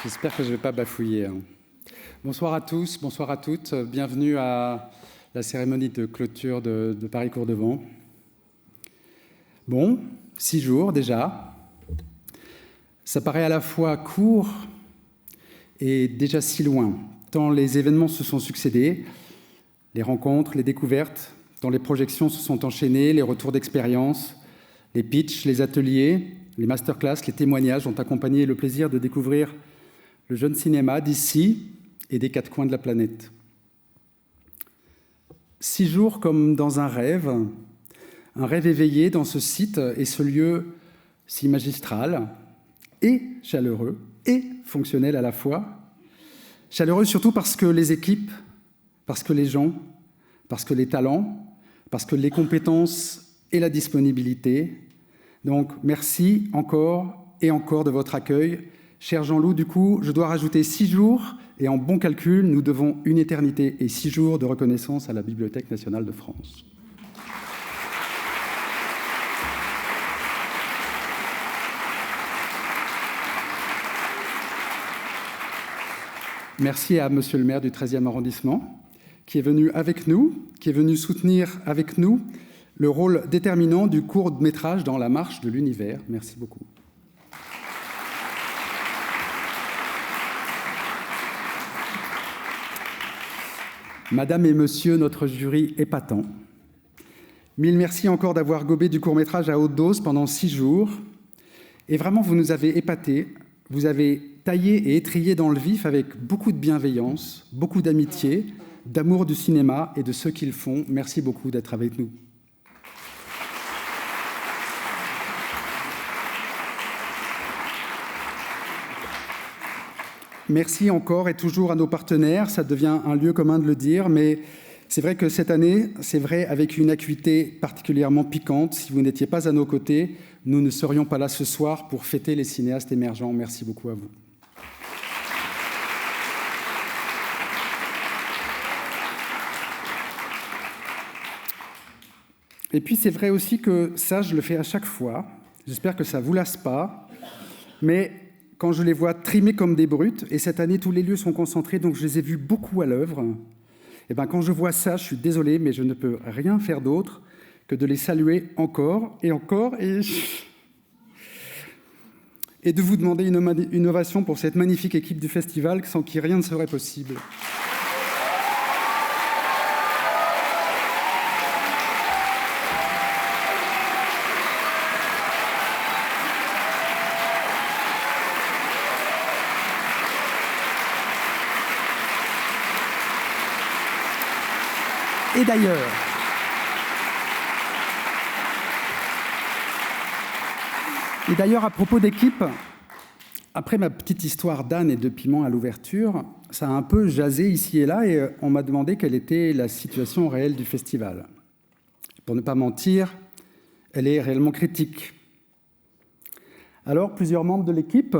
J'espère que je ne vais pas bafouiller. Bonsoir à tous, bonsoir à toutes. Bienvenue à la cérémonie de clôture de Paris Cours-Devant. Bon, 6 jours déjà. Ça paraît à la fois court et déjà si loin, tant les événements se sont succédés, les rencontres, les découvertes, tant les projections se sont enchaînées, les retours d'expérience, les pitchs, les ateliers, les masterclass, les témoignages ont accompagné le plaisir de découvrir le jeune cinéma d'ici et des 4 coins de la planète. 6 jours comme dans un rêve éveillé dans ce site et ce lieu si magistral et chaleureux et fonctionnel à la fois. Chaleureux surtout parce que les équipes, parce que les gens, parce que les talents, parce que les compétences et la disponibilité. Donc merci encore et encore de votre accueil. Cher Jean-Loup, du coup, je dois rajouter 6 jours, et en bon calcul, nous devons une éternité et 6 jours de reconnaissance à la Bibliothèque nationale de France. Merci à Monsieur le maire du 13e arrondissement, qui est venu avec nous, qui est venu soutenir avec nous le rôle déterminant du court-métrage dans la marche de l'univers. Merci beaucoup. Madame et Monsieur, notre jury épatant, 1000 merci encore d'avoir gobé du court-métrage à haute dose pendant 6 jours. Et vraiment, vous nous avez épatés, vous avez taillé et étrillé dans le vif avec beaucoup de bienveillance, beaucoup d'amitié, d'amour du cinéma et de ceux qui le font. Merci beaucoup d'être avec nous. Merci encore et toujours à nos partenaires, ça devient un lieu commun de le dire, mais c'est vrai que cette année, c'est vrai avec une acuité particulièrement piquante. Si vous n'étiez pas à nos côtés, nous ne serions pas là ce soir pour fêter les cinéastes émergents. Merci beaucoup à vous. Et puis c'est vrai aussi que ça, je le fais à chaque fois. J'espère que ça ne vous lasse pas, mais quand je les vois trimer comme des brutes, et cette année, tous les lieux sont concentrés, donc je les ai vus beaucoup à l'œuvre, et bien quand je vois ça, je suis désolé, mais je ne peux rien faire d'autre que de les saluer encore, et de vous demander une ovation pour cette magnifique équipe du festival, sans qui rien ne serait possible. Et d'ailleurs, à propos d'équipe, après ma petite histoire d'âne et de piment à l'ouverture, ça a un peu jasé ici et là et on m'a demandé quelle était la situation réelle du festival. Pour ne pas mentir, elle est réellement critique. Alors, plusieurs membres de l'équipe,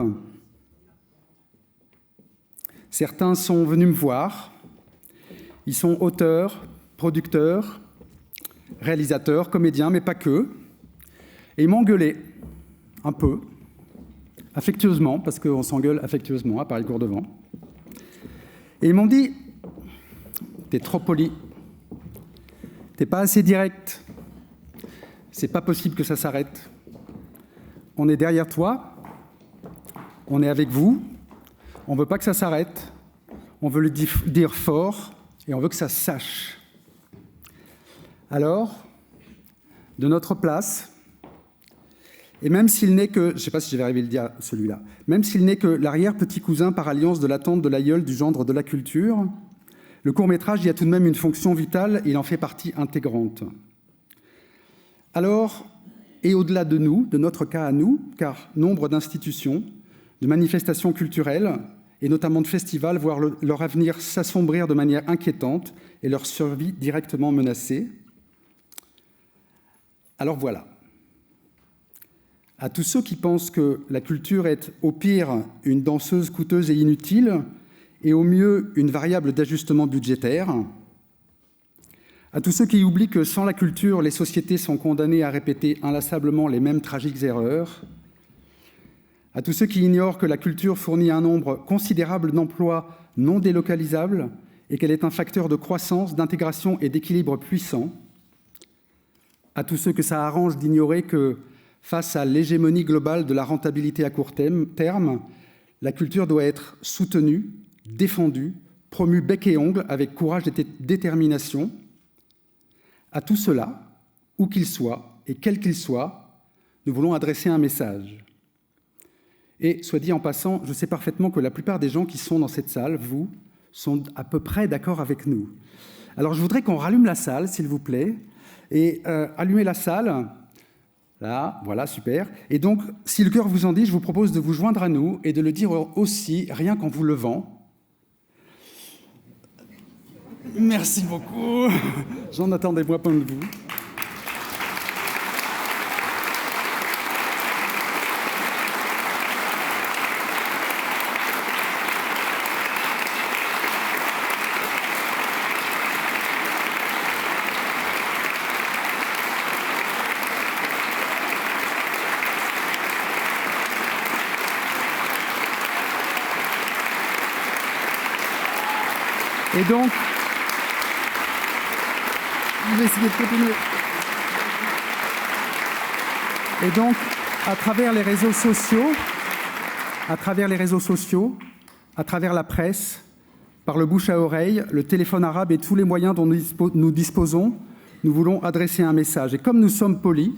certains sont venus me voir, ils sont auteurs, producteurs, réalisateurs, comédiens, mais pas que. Et ils m'ont engueulé, un peu, affectueusement, parce qu'on s'engueule affectueusement à Paris Cours-Devant. Et ils m'ont dit « T'es trop poli, t'es pas assez direct, c'est pas possible que ça s'arrête. On est derrière toi, on est avec vous, on veut pas que ça s'arrête, on veut le dire fort et on veut que ça se sache. » Alors, de notre place, et même s'il n'est que, je ne sais pas si je vais arriver à le dire celui-là, même s'il n'est que l'arrière-petit cousin par alliance de la tante de l'aïeul du gendre de la culture, le court-métrage y a tout de même une fonction vitale et il en fait partie intégrante. Alors, et au-delà de nous, de notre cas à nous, car nombre d'institutions, de manifestations culturelles, et notamment de festivals, voient leur avenir s'assombrir de manière inquiétante et leur survie directement menacée. Alors voilà, à tous ceux qui pensent que la culture est au pire une danseuse coûteuse et inutile, et au mieux une variable d'ajustement budgétaire, à tous ceux qui oublient que sans la culture, les sociétés sont condamnées à répéter inlassablement les mêmes tragiques erreurs, à tous ceux qui ignorent que la culture fournit un nombre considérable d'emplois non délocalisables et qu'elle est un facteur de croissance, d'intégration et d'équilibre puissant, à tous ceux que ça arrange d'ignorer que, face à l'hégémonie globale de la rentabilité à court terme, la culture doit être soutenue, défendue, promue bec et ongle avec courage et détermination. À tout cela, où qu'ils soient et quels qu'ils soient, nous voulons adresser un message. Et, soit dit en passant, je sais parfaitement que la plupart des gens qui sont dans cette salle, vous, sont à peu près d'accord avec nous. Alors je voudrais qu'on rallume la salle, s'il vous plaît, et allumer la salle. Là, voilà, super. Et donc, si le cœur vous en dit, je vous propose de vous joindre à nous et de le dire aussi, rien qu'en vous levant. Merci beaucoup. J'en attendais moins plein de vous. Et donc, je vais essayer de continuer. Et donc, à travers les réseaux sociaux, à travers la presse, par le bouche à oreille, le téléphone arabe et tous les moyens dont nous disposons, nous voulons adresser un message. Et comme nous sommes polis,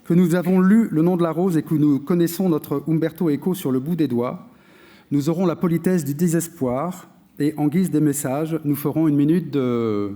que nous avons lu Le nom de la rose et que nous connaissons notre Umberto Eco sur le bout des doigts, nous aurons la politesse du désespoir. Et en guise de message, nous ferons une minute de...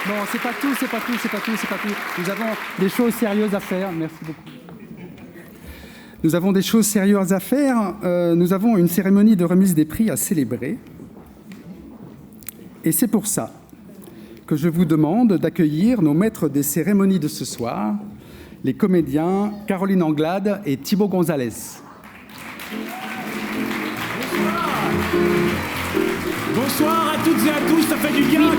Bon, c'est pas tout. Nous avons des choses sérieuses à faire. Merci beaucoup. Nous avons des choses sérieuses à faire. Nous avons une cérémonie de remise des prix à célébrer. Et c'est pour ça que je vous demande d'accueillir nos maîtres des cérémonies de ce soir, les comédiens Caroline Anglade et Thibaut Gonzalez. Bonsoir à toutes et à tous, ça fait du bien. Oui,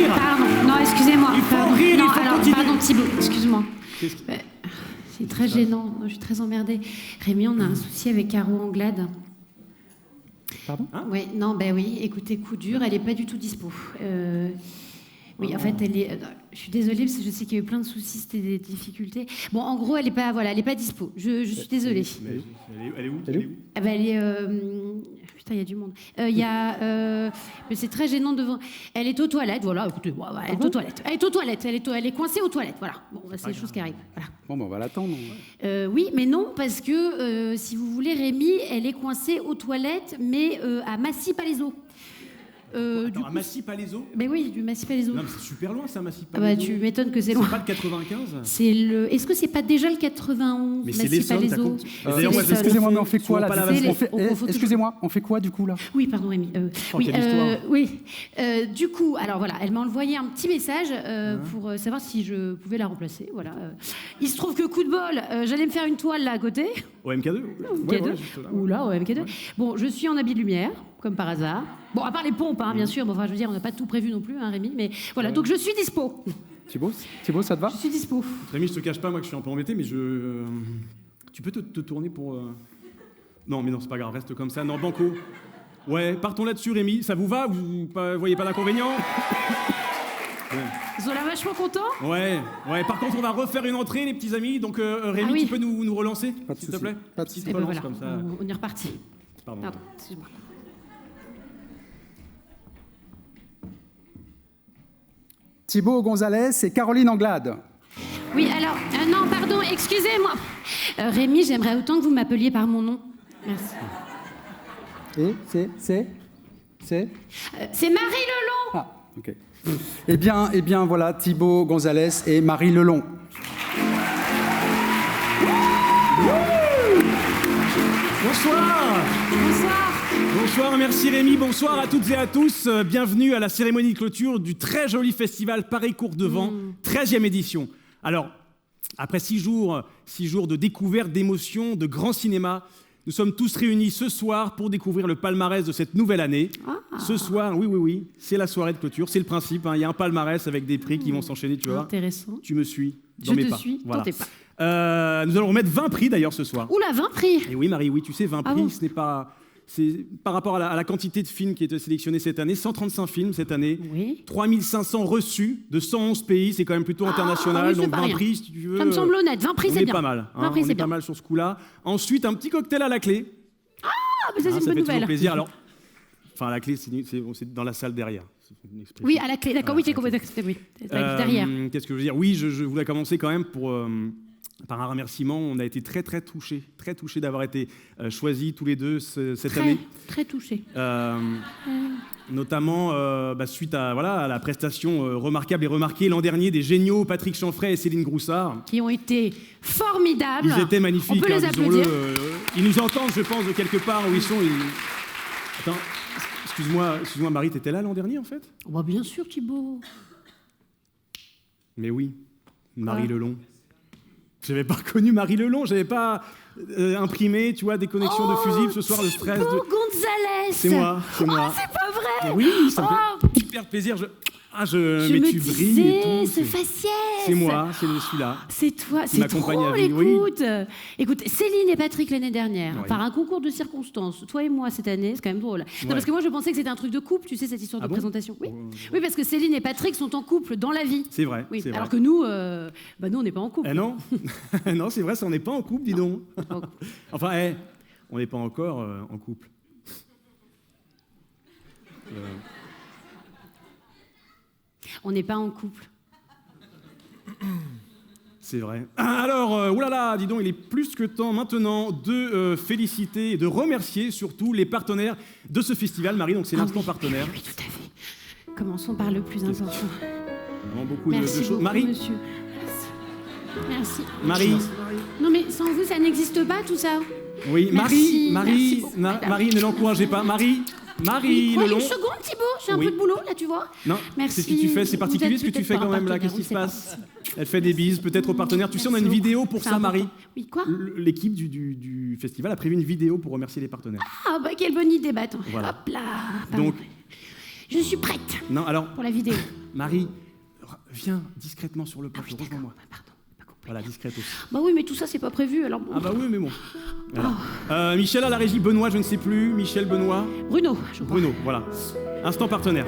pardon. Non, excusez-moi. Il faut rire, il faut continuer. Pardon, Thibaut, excuse-moi. C'est très gênant, je suis très emmerdée. Rémi, on a un souci avec Caro Anglade. Pardon ? Ouais, non, oui, écoutez, coup dur, elle n'est pas du tout dispo. Oui, en fait, je suis désolée parce que je sais qu'il y a eu plein de soucis, c'était des difficultés. Bon, en gros, elle n'est pas dispo. Je suis désolée. Elle est où Elle est... Putain, il y a du monde. Mais c'est très gênant devant... Elle est aux toilettes, voilà. Écoutez, elle est aux toilettes. Elle est coincée aux toilettes, voilà. Bon, c'est des choses qui arrivent. Voilà. Bon, on va l'attendre. Oui, mais non, parce que, si vous voulez, Rémi, elle est coincée aux toilettes, mais à Massy-Palaiseau. Attends, à Massy-Palaiseau ? Mais oui, du Massy-Palaiseau. Non, mais c'est super loin, ça, Ah Massy-Palaiseau. tu m'étonnes que c'est loin. C'est pas de 95 ? Est-ce que c'est pas déjà le 91 Mais c'est l'Essonne, t'as compris. Excusez-moi, mais on fait quoi là Excusez-moi, Excusez-moi, on fait quoi du coup là ? Oui, pardon, Rémi. Du coup, alors voilà, elle m'a envoyé un petit message pour savoir si je pouvais la remplacer. Voilà. Il se trouve que coup de bol, j'allais me faire une toile là à côté. Au MK2 MK2. Oula, au MK2. Ouais. Bon, je suis en habit de lumière, comme par hasard. Bon, à part les pompes, hein, bien sûr. Bon, enfin, je veux dire, on n'a pas tout prévu non plus, hein, Rémi. Mais voilà, donc je suis dispo. Thibaut, ça te va? Je suis dispo. Rémi, je te cache pas, moi, que je suis un peu embêté, mais tu peux te tourner pour... Non, mais non, c'est pas grave, reste comme ça. Non, banco. Ouais, partons là-dessus, Rémi. Ça vous va? Vous voyez pas d'inconvénient? Ouais. Ils sont là vachement contents. Ouais. Par contre, on va refaire une entrée, les petits amis. Donc, Rémi, tu peux nous relancer, s'il te plaît? Pas de souci. Petite relance voilà, comme ça. on est reparti. Pardon, excuse-moi. Thibaut Gonzalez et Caroline Anglade. Oui, alors, non, pardon, excusez-moi. Rémi, j'aimerais autant que vous m'appeliez par mon nom. Merci. Et c'est C'est Marie Lelon. Ah, ok. Eh bien, voilà, Thibaut Gonzalez et Marie Lelon. Bonsoir, merci Rémi, bonsoir à toutes et à tous. Bienvenue à la cérémonie de clôture du très joli festival Paris-Courtevent, 13e édition. Alors, après 6 jours de découverte, d'émotions, de grand cinéma, nous sommes tous réunis ce soir pour découvrir le palmarès de cette nouvelle année. Ce soir, oui, c'est la soirée de clôture, c'est le principe. Il y a un palmarès avec des prix qui vont s'enchaîner, tu vois. Intéressant. Tu me suis dans mes pas. Je te suis, voilà. dans tes pas. Nous allons remettre 20 prix d'ailleurs ce soir. Oula, 20 prix. Et oui, Marie, oui, tu sais, 20 prix, bon. ce n'est pas... C'est par rapport à la quantité de films qui étaient sélectionnés cette année, 135 films cette année, oui. 3500 reçus de 111 pays, c'est quand même plutôt international, oui, donc pas 20 rien. prix si tu veux. Ça me semble honnête, 20 prix c'est bien. On est pas mal, hein, 20 prix, on est pas mal sur ce coup-là. Ensuite, un petit cocktail à la clé. Ah, mais ça c'est une bonne ça fait nouvelle. toujours plaisir. Alors, enfin, à la clé, c'est dans la salle derrière. Oui, à la clé, d'accord, oui, j'ai compris. Oui, derrière. Qu'est-ce que je veux dire? Oui, je voulais commencer quand même par un remerciement. On a été très touchés d'avoir été choisis tous les deux cette année. Très touchés. Notamment suite à la prestation remarquable et remarquée l'an dernier des géniaux Patrick Chanfray et Céline Groussard. Qui ont été formidables. Ils étaient magnifiques. On peut les applaudir. Ils nous entendent, je pense, de quelque part où ils sont. Attends, excuse-moi, Marie, t'étais là l'an dernier en fait? Bien sûr, Thibaut. Mais oui, Marie Lelon. J'avais pas reconnu Marie Lelon, j'avais pas imprimé, tu vois, des connexions de fusibles ce soir, le stress de... Gonzalez. C'est moi. C'est pas vrai. Mais oui, ça me fait hyper plaisir. Mais tu brilles et tout. Ce faciès. C'est moi, c'est celui-là. C'est toi, c'est trop, écoute, Céline et Patrick l'année dernière, par un concours de circonstances, toi et moi cette année, c'est quand même drôle. Non, parce que moi je pensais que c'était un truc de couple, tu sais, cette histoire de présentation. Oui, parce que Céline et Patrick sont en couple dans la vie. C'est vrai. Oui. Alors que nous, nous on n'est pas en couple. Non, non, c'est vrai, ça on n'est pas en couple, dis donc. Enfin, on n'est pas encore en couple. On n'est pas en couple. C'est vrai. Alors, oulala, dis donc, il est plus que temps maintenant de féliciter et de remercier surtout les partenaires de ce festival. Marie, donc c'est l'instant partenaire. Oui, tout à fait. Commençons par le plus important. Vraiment beaucoup de choses. Beaucoup, Marie, monsieur. Merci. Marie. Non mais sans vous, ça n'existe pas tout ça. Oui, merci, Marie, Marie, ne l'encouragez pas. Marie Lelon. Une seconde, Thibaut, j'ai un peu de boulot, là, tu vois. Non, merci. C'est ce que tu fais, c'est particulier ce que tu fais quand même là. Qu'est-ce qui se passe? Elle fait des bises, peut-être aux partenaires. Tu sais, on a une vidéo pour ça, Marie. Oui, quoi? L'équipe du festival a prévu une vidéo pour remercier les partenaires. Ah, quelle bonne idée, attends. Voilà. Hop là. Donc, je suis prête. Non, alors. Pour la vidéo. Marie, viens discrètement sur le plateau, rejoins-moi. Pardon. Voilà, discrète aussi. Oui, mais tout ça, c'est pas prévu, alors bon. Oui, mais bon. Voilà. Michel à la régie, Benoît, je ne sais plus. Michel, Benoît. Bruno, je crois. Bruno, voilà. Instant partenaire.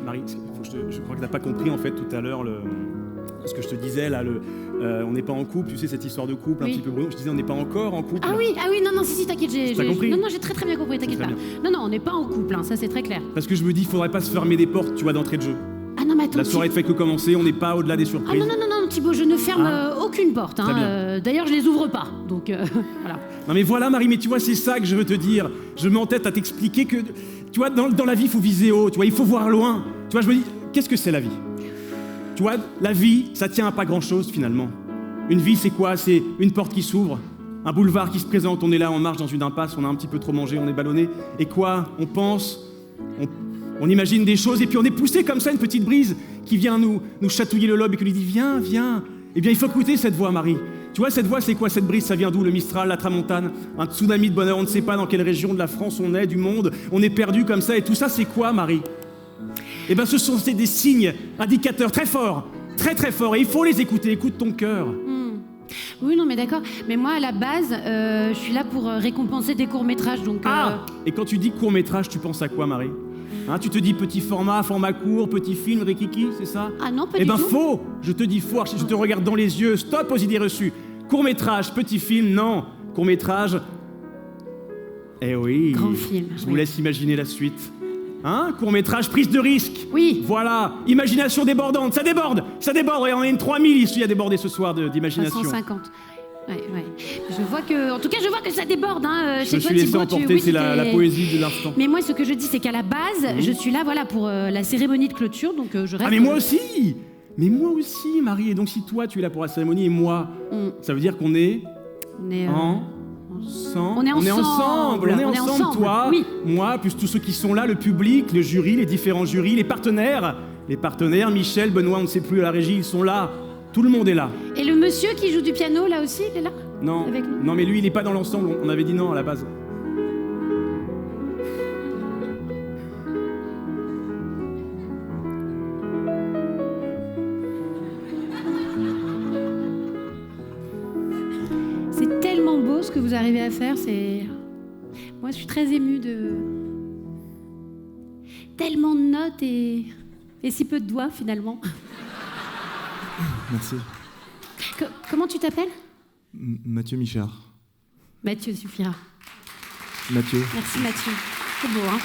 Marie, je crois que tu n'as pas compris en fait tout à l'heure ce que je te disais là, on n'est pas en couple, tu sais cette histoire de couple un petit peu Bruno, je disais on n'est pas encore en couple. Ah oui, non, si, t'inquiète, T'as compris? Non, j'ai très bien compris, t'inquiète pas. Non, on n'est pas en couple, hein, ça c'est très clair. Parce que je me dis, il faudrait pas se fermer des portes, tu vois, d'entrée de jeu. Ah non, mais attends. La soirée ne fait que commencer, on n'est pas au-delà des surprises. Ah non, Thibaut, je ne ferme aucune porte. Hein. D'ailleurs, je les ouvre pas, donc voilà. Non mais voilà Marie, mais tu vois, c'est ça que je veux te dire. Je m'entête à t'expliquer que, tu vois, dans la vie, il faut viser haut, tu vois, il faut voir loin. Tu vois, je me dis, qu'est-ce que c'est la vie? Tu vois, la vie, ça tient à pas grand-chose finalement. Une vie, c'est quoi? C'est une porte qui s'ouvre, un boulevard qui se présente, on est là, on marche dans une impasse, on a un petit peu trop mangé, on est ballonné. Et quoi? On pense, on imagine des choses, et puis on est poussé comme ça, une petite brise qui vient nous chatouiller le lobe et qui nous dit « Viens, viens ». Eh bien, il faut écouter cette voix, Marie. Tu vois, cette voix, c'est quoi? Cette brise, ça vient d'où? Le Mistral, la Tramontane, un tsunami de bonheur, on ne sait pas dans quelle région de la France on est, du monde, on est perdu comme ça, et tout ça, c'est quoi, Marie? Eh bien, ce sont des signes, indicateurs très forts, très très forts, et il faut les écouter, écoute ton cœur. Oui, non, mais d'accord. Mais moi, à la base, je suis là pour récompenser des courts-métrages, donc... Et quand tu dis court-métrage, tu penses à quoi, Marie? Hein, tu te dis petit format, format court, petit film, rikiki, c'est ça? Ah non, pas du tout. Eh ben faux! Je te dis faux, je te regarde dans les yeux, stop aux idées reçues. Court-métrage, petit film, non. Court-métrage... Eh oui. Grand film. Je vous laisse imaginer la suite. Hein? Court-métrage, prise de risque. Oui. Voilà, imagination débordante, ça déborde, et on est une 3000 ici à déborder ce soir d'imagination. 150. Ouais. Je vois que ça déborde. Hein. Je me suis laissé emporter, c'est la poésie de l'instant. Mais moi, ce que je dis, c'est qu'à la base, je suis là, voilà, pour la cérémonie de clôture, donc je reste... Ah, mais moi aussi! Mais moi aussi, Marie. Et donc, si toi, tu es là pour la cérémonie et moi, ça veut dire qu'on est... On est ensemble, toi, oui. Moi, plus tous ceux qui sont là, le public, le jury, les différents jurys, les partenaires, Michel, Benoît, on ne sait plus à la régie, ils sont là. Tout le monde est là. Et le monsieur qui joue du piano, là aussi, il est là? Non, avec nous? Non, mais lui, il n'est pas dans l'ensemble, on avait dit non à la base. C'est tellement beau ce que vous arrivez à faire, Moi, je suis très émue de... Tellement de notes et si peu de doigts, finalement. Merci. Comment tu t'appelles? Mathieu Michard. Mathieu suffira. Mathieu. Merci Mathieu. C'est beau, hein?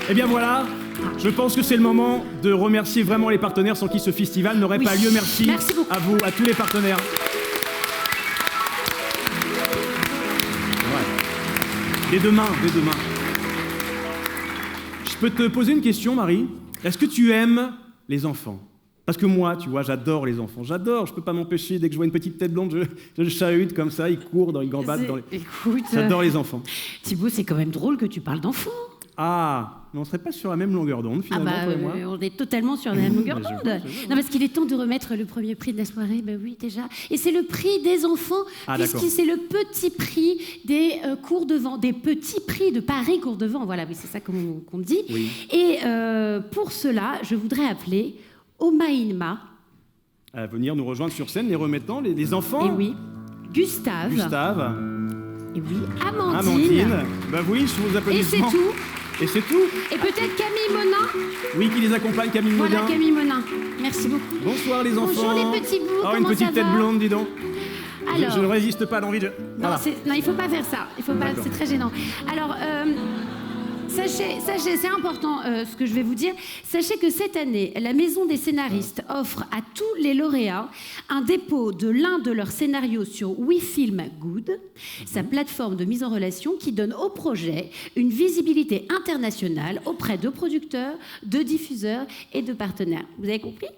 Eh bien voilà, je pense que c'est le moment de remercier vraiment les partenaires sans qui ce festival n'aurait pas lieu. Merci à vous, à tous les partenaires. Ouais. Dès demain. Je peux te poser une question, Marie? Est-ce que tu aimes les enfants? Parce que moi, tu vois, j'adore les enfants. J'adore, je peux pas m'empêcher. Dès que je vois une petite tête blonde, je le chahute comme ça, ils courent, ils gambadent. Écoute, j'adore les enfants. Thibaut, c'est quand même drôle que tu parles d'enfants. Ah, mais on serait pas sur la même longueur d'onde, finalement, toi et moi. On est totalement sur la même longueur d'onde. Non, parce qu'il est temps de remettre le premier prix de la soirée, oui, déjà. Et c'est le prix des enfants, puisque c'est le petit prix des cours de vent, des petits prix de Paris cours de vent. Voilà, oui, c'est ça qu'on dit. Oui. Et pour cela, je voudrais appeler Oma Inma. À venir nous rejoindre sur scène, les remettant, les enfants. Et oui, Gustave. Et oui, Amandine. Bah oui, je vous applaudissements. Et c'est tout. Et peut-être Camille Monin. Oui, qui les accompagne, Camille Monin. Voilà, Camille Monin. Merci beaucoup. Bonsoir les enfants. Bonjour les petits bouts, oh, une petite tête blonde, dis donc. Alors, je ne résiste pas à l'envie de... Non, il ne faut pas faire ça. Il faut pas, c'est très gênant. Alors, sachez, c'est important ce que je vais vous dire. Sachez que cette année, la Maison des scénaristes offre à tous les lauréats un dépôt de l'un de leurs scénarios sur WeFilm Good, sa plateforme de mise en relation qui donne au projet une visibilité internationale auprès de producteurs, de diffuseurs et de partenaires. Vous avez compris?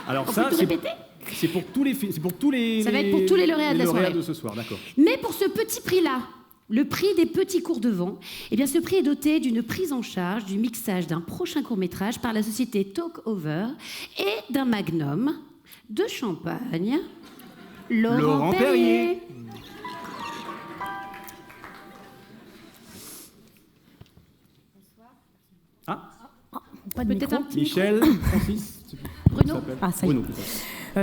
Alors on peut tout répéter? C'est pour tous les films, c'est pour tous les... Ça va être pour tous les lauréats de la soirée. De ce soir, d'accord. Mais pour ce petit prix-là, le prix des petits cours de vent, eh bien, ce prix est doté d'une prise en charge du mixage d'un prochain court-métrage par la société Talk Over et d'un magnum de champagne, Laurent Perrier. Peut-être un petit Michel, Francis, Bruno. Ah, ça y est.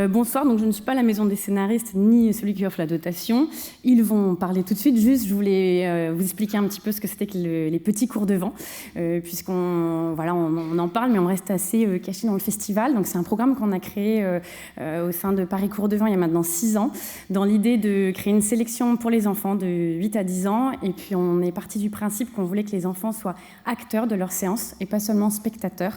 Bonsoir, donc je ne suis pas la maison des scénaristes ni celui qui offre la dotation. Ils vont parler tout de suite. Juste, je voulais vous expliquer un petit peu ce que c'était que les petits cours de vent, puisqu'on on en parle, mais on reste assez caché dans le festival. Donc c'est un programme qu'on a créé au sein de Paris Cours de Vent il y a maintenant 6 ans, dans l'idée de créer une sélection pour les enfants de 8 à 10 ans. Et puis on est parti du principe qu'on voulait que les enfants soient acteurs de leur séance et pas seulement spectateurs.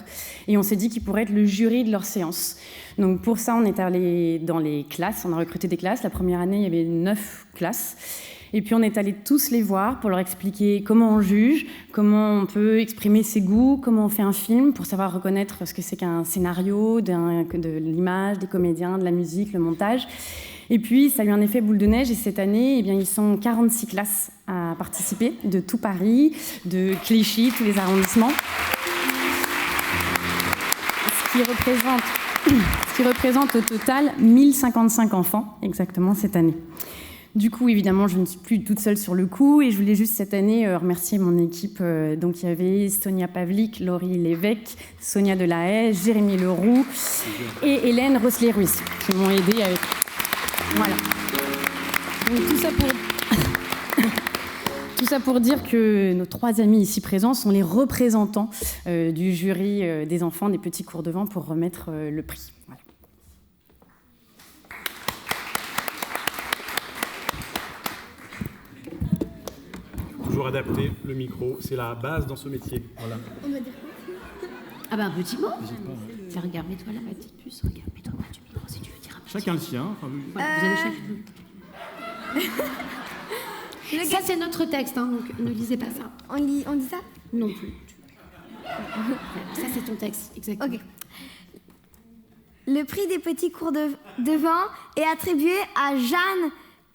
Et on s'est dit qu'ils pourraient être le jury de leur séance. Donc pour ça, on est allé dans les classes, on a recruté des classes. La première année, il y avait 9 classes. Et puis on est allés tous les voir pour leur expliquer comment on juge, comment on peut exprimer ses goûts, comment on fait un film, pour savoir reconnaître ce que c'est qu'un scénario, de l'image, des comédiens, de la musique, le montage. Et puis ça a eu un effet boule de neige, et cette année, eh bien, ils sont 46 classes à participer, de tout Paris, de Clichy, tous les arrondissements. Ce qui représente au total 1055 enfants, exactement, cette année. Du coup, évidemment, je ne suis plus toute seule sur le coup, et je voulais juste cette année remercier mon équipe. Donc, il y avait Sonia Pavlik, Laurie Lévesque, Sonia Delahaye, Jérémy Leroux et Hélène Rosselet-Ruiz, qui m'ont aidée avec... Voilà. Donc, tout ça pour dire que nos 3 amis ici présents sont les représentants du jury des enfants des petits cours de vent pour remettre le prix. Voilà. Toujours adapter le micro, c'est la base dans ce métier. Voilà. On va dire quoi? Ah bah un petit mot. Tiens, regarde, mets-toi là, ma petite puce. Regarde, mets-toi près du micro si tu veux dire un petit Chacun le sien. Voilà, vous avez chacun. Ça, c'est notre texte, hein, donc ne lisez pas ça. On dit ça? Non plus. Ça, c'est ton texte, exactement. Ok. Le prix des petits cours de vent est attribué à Jeanne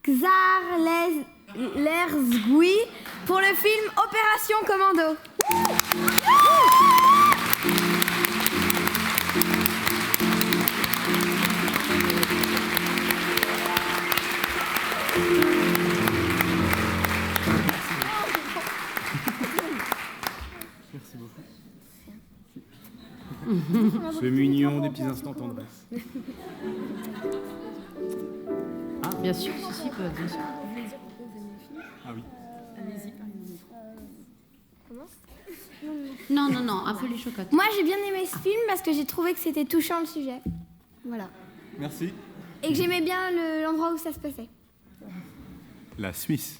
Xarlersgui pour le film Opération Commando. C'est mignon, des petits instants tendresse. Ah, bien sûr, si, bien sûr. Ah oui. Non, un peu les chocottes. Moi, j'ai bien aimé ce film parce que j'ai trouvé que c'était touchant le sujet. Voilà. Merci. Et que j'aimais bien l'endroit où ça se passait. La Suisse.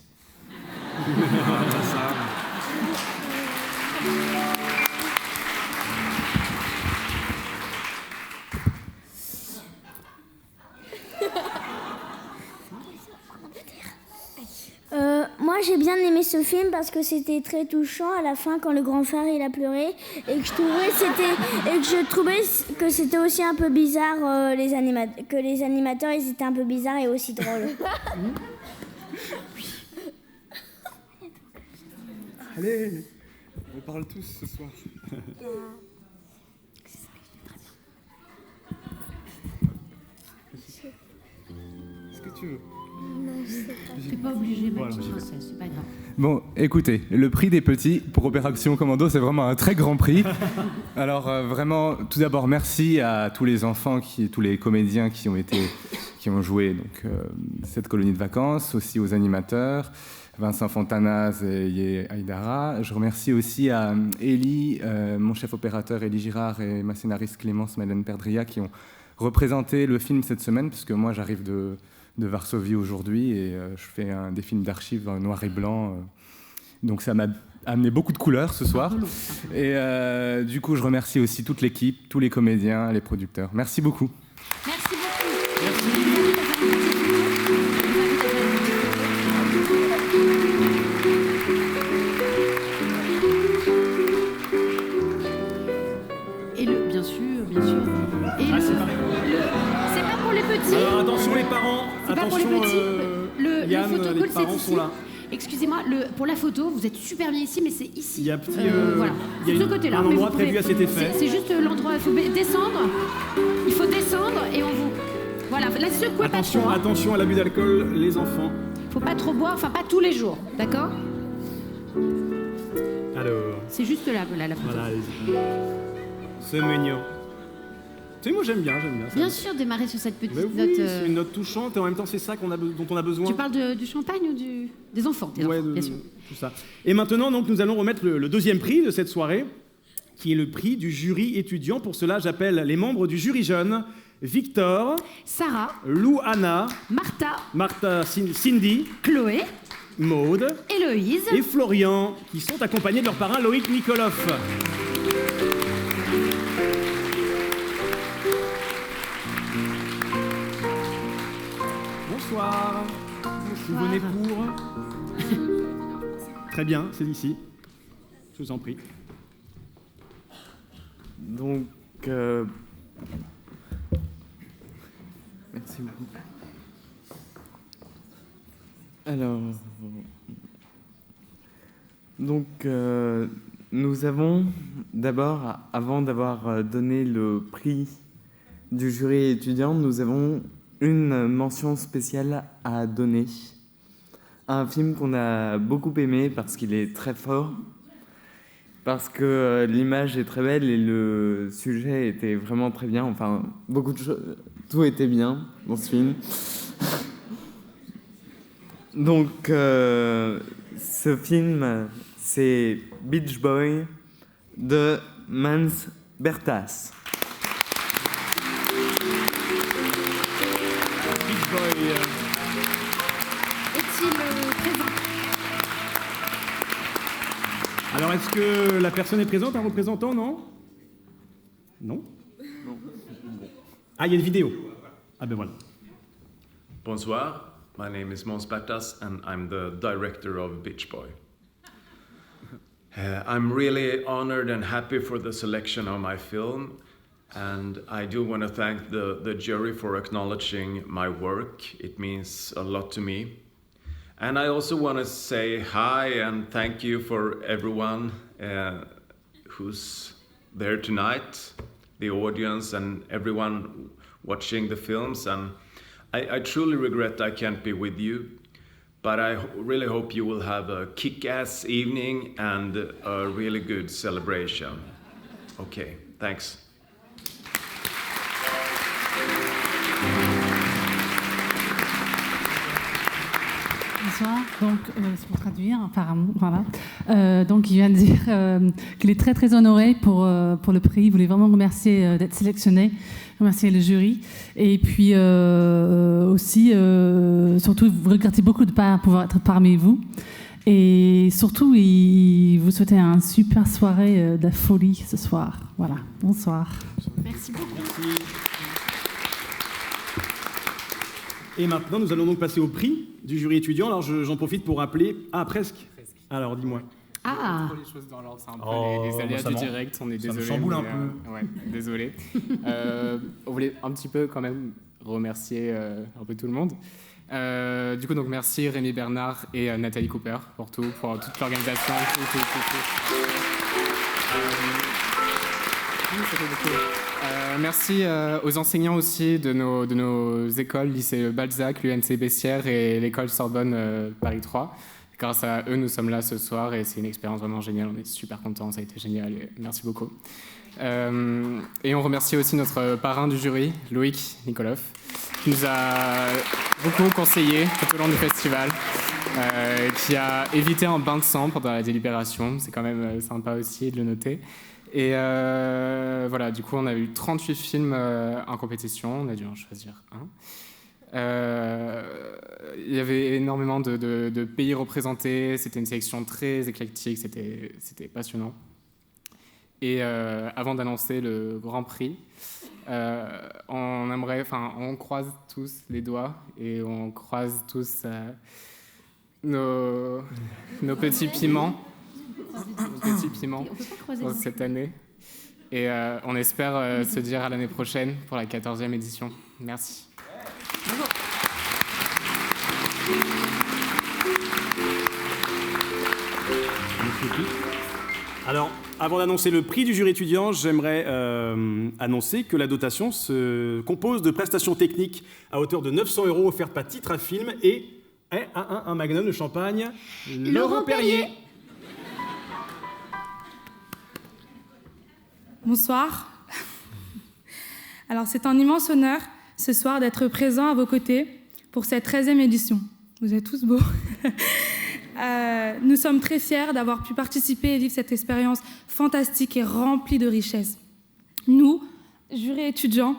Moi j'ai bien aimé ce film parce que c'était très touchant à la fin quand le grand frère il a pleuré et que je trouvais que c'était aussi un peu bizarre que les animateurs ils étaient un peu bizarres et aussi drôles. Allez, on parle tous ce soir. Est-ce que tu veux? T'es pas obligé, ma petite princesse, c'est pas grave. Bon, écoutez, le prix des petits pour Opération Commando, c'est vraiment un très grand prix. Alors vraiment, tout d'abord, merci à tous les enfants, tous les comédiens qui ont joué donc, cette colonie de vacances, aussi aux animateurs, Vincent Fontanaz et Yé Aïdara. Je remercie aussi à Élie, mon chef opérateur Élie Girard et ma scénariste Clémence Madeleine Perdria qui ont représenté le film cette semaine, parce que moi j'arrive de Varsovie aujourd'hui et je fais des films d'archives en noir et blanc. Donc ça m'a amené beaucoup de couleurs ce soir. Et du coup, je remercie aussi toute l'équipe, tous les comédiens, les producteurs. Merci beaucoup. Merci beaucoup. Et bien sûr. Et c'est pas pour les petits. Alors attention les parents. C'est pas pour les petits. Yann, le photocall, les parents c'est ici. sont là. Excusez-moi, pour la photo, vous êtes super bien ici, mais c'est ici. Il y a petit, voilà. il y a de ce côté-là. un Mais endroit vous pouvez- prévu à cet effet. C'est juste l'endroit. Il faut descendre. Il faut descendre et on vous. Voilà. Là, secouez pas trop. Attention à l'abus d'alcool, les enfants. Faut pas trop boire, enfin pas tous les jours, d'accord? Alors, C'est juste là, la photo. voilà, allez-y. C'est mignon. Tu sais, moi j'aime bien. Ça. Bien sûr, démarrer sur cette petite Mais note. oui, c'est une note touchante et en même temps c'est ça dont on a besoin. Tu parles du champagne ou des enfants, Ouais, bien sûr. tout ça. Et maintenant, donc, nous allons remettre le deuxième prix de cette soirée, qui est le prix du jury étudiant. Pour cela, j'appelle les membres du jury jeune, Victor, Sarah, Lou Anna, Martha, Cindy, Chloé, Maude Héloïse et Florian, qui sont accompagnés de leur parrain Loïc Nikoloff. Bonsoir. Vous venez pour... Très bien, c'est ici. Je vous en prie. Donc, merci beaucoup. Alors, donc, nous avons d'abord, avant d'avoir donné le prix du jury étudiant, nous avons une mention spéciale à donner à un film qu'on a beaucoup aimé parce qu'il est très fort, parce que l'image est très belle et le sujet était vraiment très bien. Enfin, beaucoup de choses, tout était bien dans ce film. Donc, ce film, c'est Beach Boy de Mans Bertas. Beach Boy. Est-il présent? Alors, est-ce que la personne est présente, un représentant, non? Non? Ah, il y a une vidéo. Ah ben voilà. Bonsoir. My name is Måns Bertas, and I'm the director of Beach Boy. I'm really honored and happy for the selection of my film, and I do want to thank the jury for acknowledging my work. It means a lot to me. And I also want to say hi and thank you for everyone who's there tonight, the audience and everyone watching the films. And I truly regret I can't be with you, but I really hope you will have a kick-ass evening and a really good celebration. Okay, thanks. Bonsoir, donc c'est pour traduire apparemment, voilà. Donc il vient de dire qu'il est très très honoré pour le prix, il voulait vraiment remercier d'être sélectionné, remercier le jury, et puis aussi, surtout, vous regrettez beaucoup de ne pas pouvoir être parmi vous, et surtout, il vous souhaitait une super soirée de folie ce soir. Voilà, bonsoir. Merci beaucoup. Merci. Et maintenant, nous allons donc passer au prix du jury étudiant. Alors, j'en profite pour rappeler... Ah, presque. Alors, dis-moi. Ah. Les choses dans l'ordre, c'est un peu les aléas du direct, on est désolé. Ça me chamboule un peu. Ouais, désolé. On voulait un petit peu quand même remercier un peu tout le monde. Du coup, donc merci Rémi Bernard et Nathalie Cooper pour tout, pour toute l'organisation. Merci aux enseignants aussi de nos écoles, lycée Balzac, l'UNC Bessières et l'école Sorbonne Paris 3. Grâce à eux, nous sommes là ce soir et c'est une expérience vraiment géniale. On est super contents, ça a été génial et merci beaucoup. Et on remercie aussi notre parrain du jury, Loïc Nikolov, qui nous a beaucoup conseillé tout au long du festival, qui a évité un bain de sang pendant la délibération. C'est quand même sympa aussi de le noter. Et voilà, du coup, on a eu 38 films en compétition. On a dû en choisir un. Il y avait énormément de pays représentés. C'était une sélection très éclectique. C'était passionnant. Et avant d'annoncer le Grand Prix, on croise tous les doigts et on croise tous nos petits piments. Pour cette année. Et on espère se dire à l'année prochaine pour la 14e édition. Merci. Bravo. Alors, avant d'annoncer le prix du jury étudiant, j'aimerais annoncer que la dotation se compose de prestations techniques à hauteur de 900 € offertes par titre à film et un magnum de champagne Laurent Perrier. Bonsoir. Alors, c'est un immense honneur ce soir d'être présent à vos côtés pour cette 13e édition. Vous êtes tous beaux. Nous sommes très fiers d'avoir pu participer et vivre cette expérience fantastique et remplie de richesses. Nous, jury étudiants,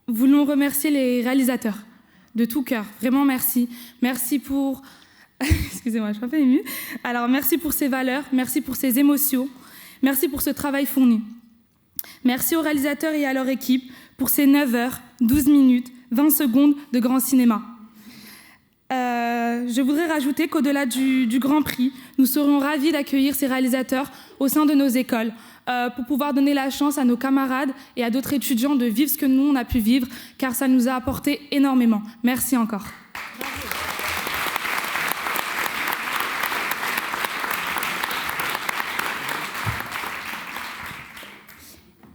voulons remercier les réalisateurs de tout cœur. Vraiment merci. Merci pour... Excusez-moi, je suis un peu émue. Alors, merci pour ces valeurs, merci pour ces émotions, merci pour ce travail fourni. Merci aux réalisateurs et à leur équipe pour ces 9 heures, 12 minutes, 20 secondes de grand cinéma. je voudrais rajouter qu'au-delà du Grand Prix, nous serions ravis d'accueillir ces réalisateurs au sein de nos écoles pour pouvoir donner la chance à nos camarades et à d'autres étudiants de vivre ce que nous, on a pu vivre, car ça nous a apporté énormément. Merci encore.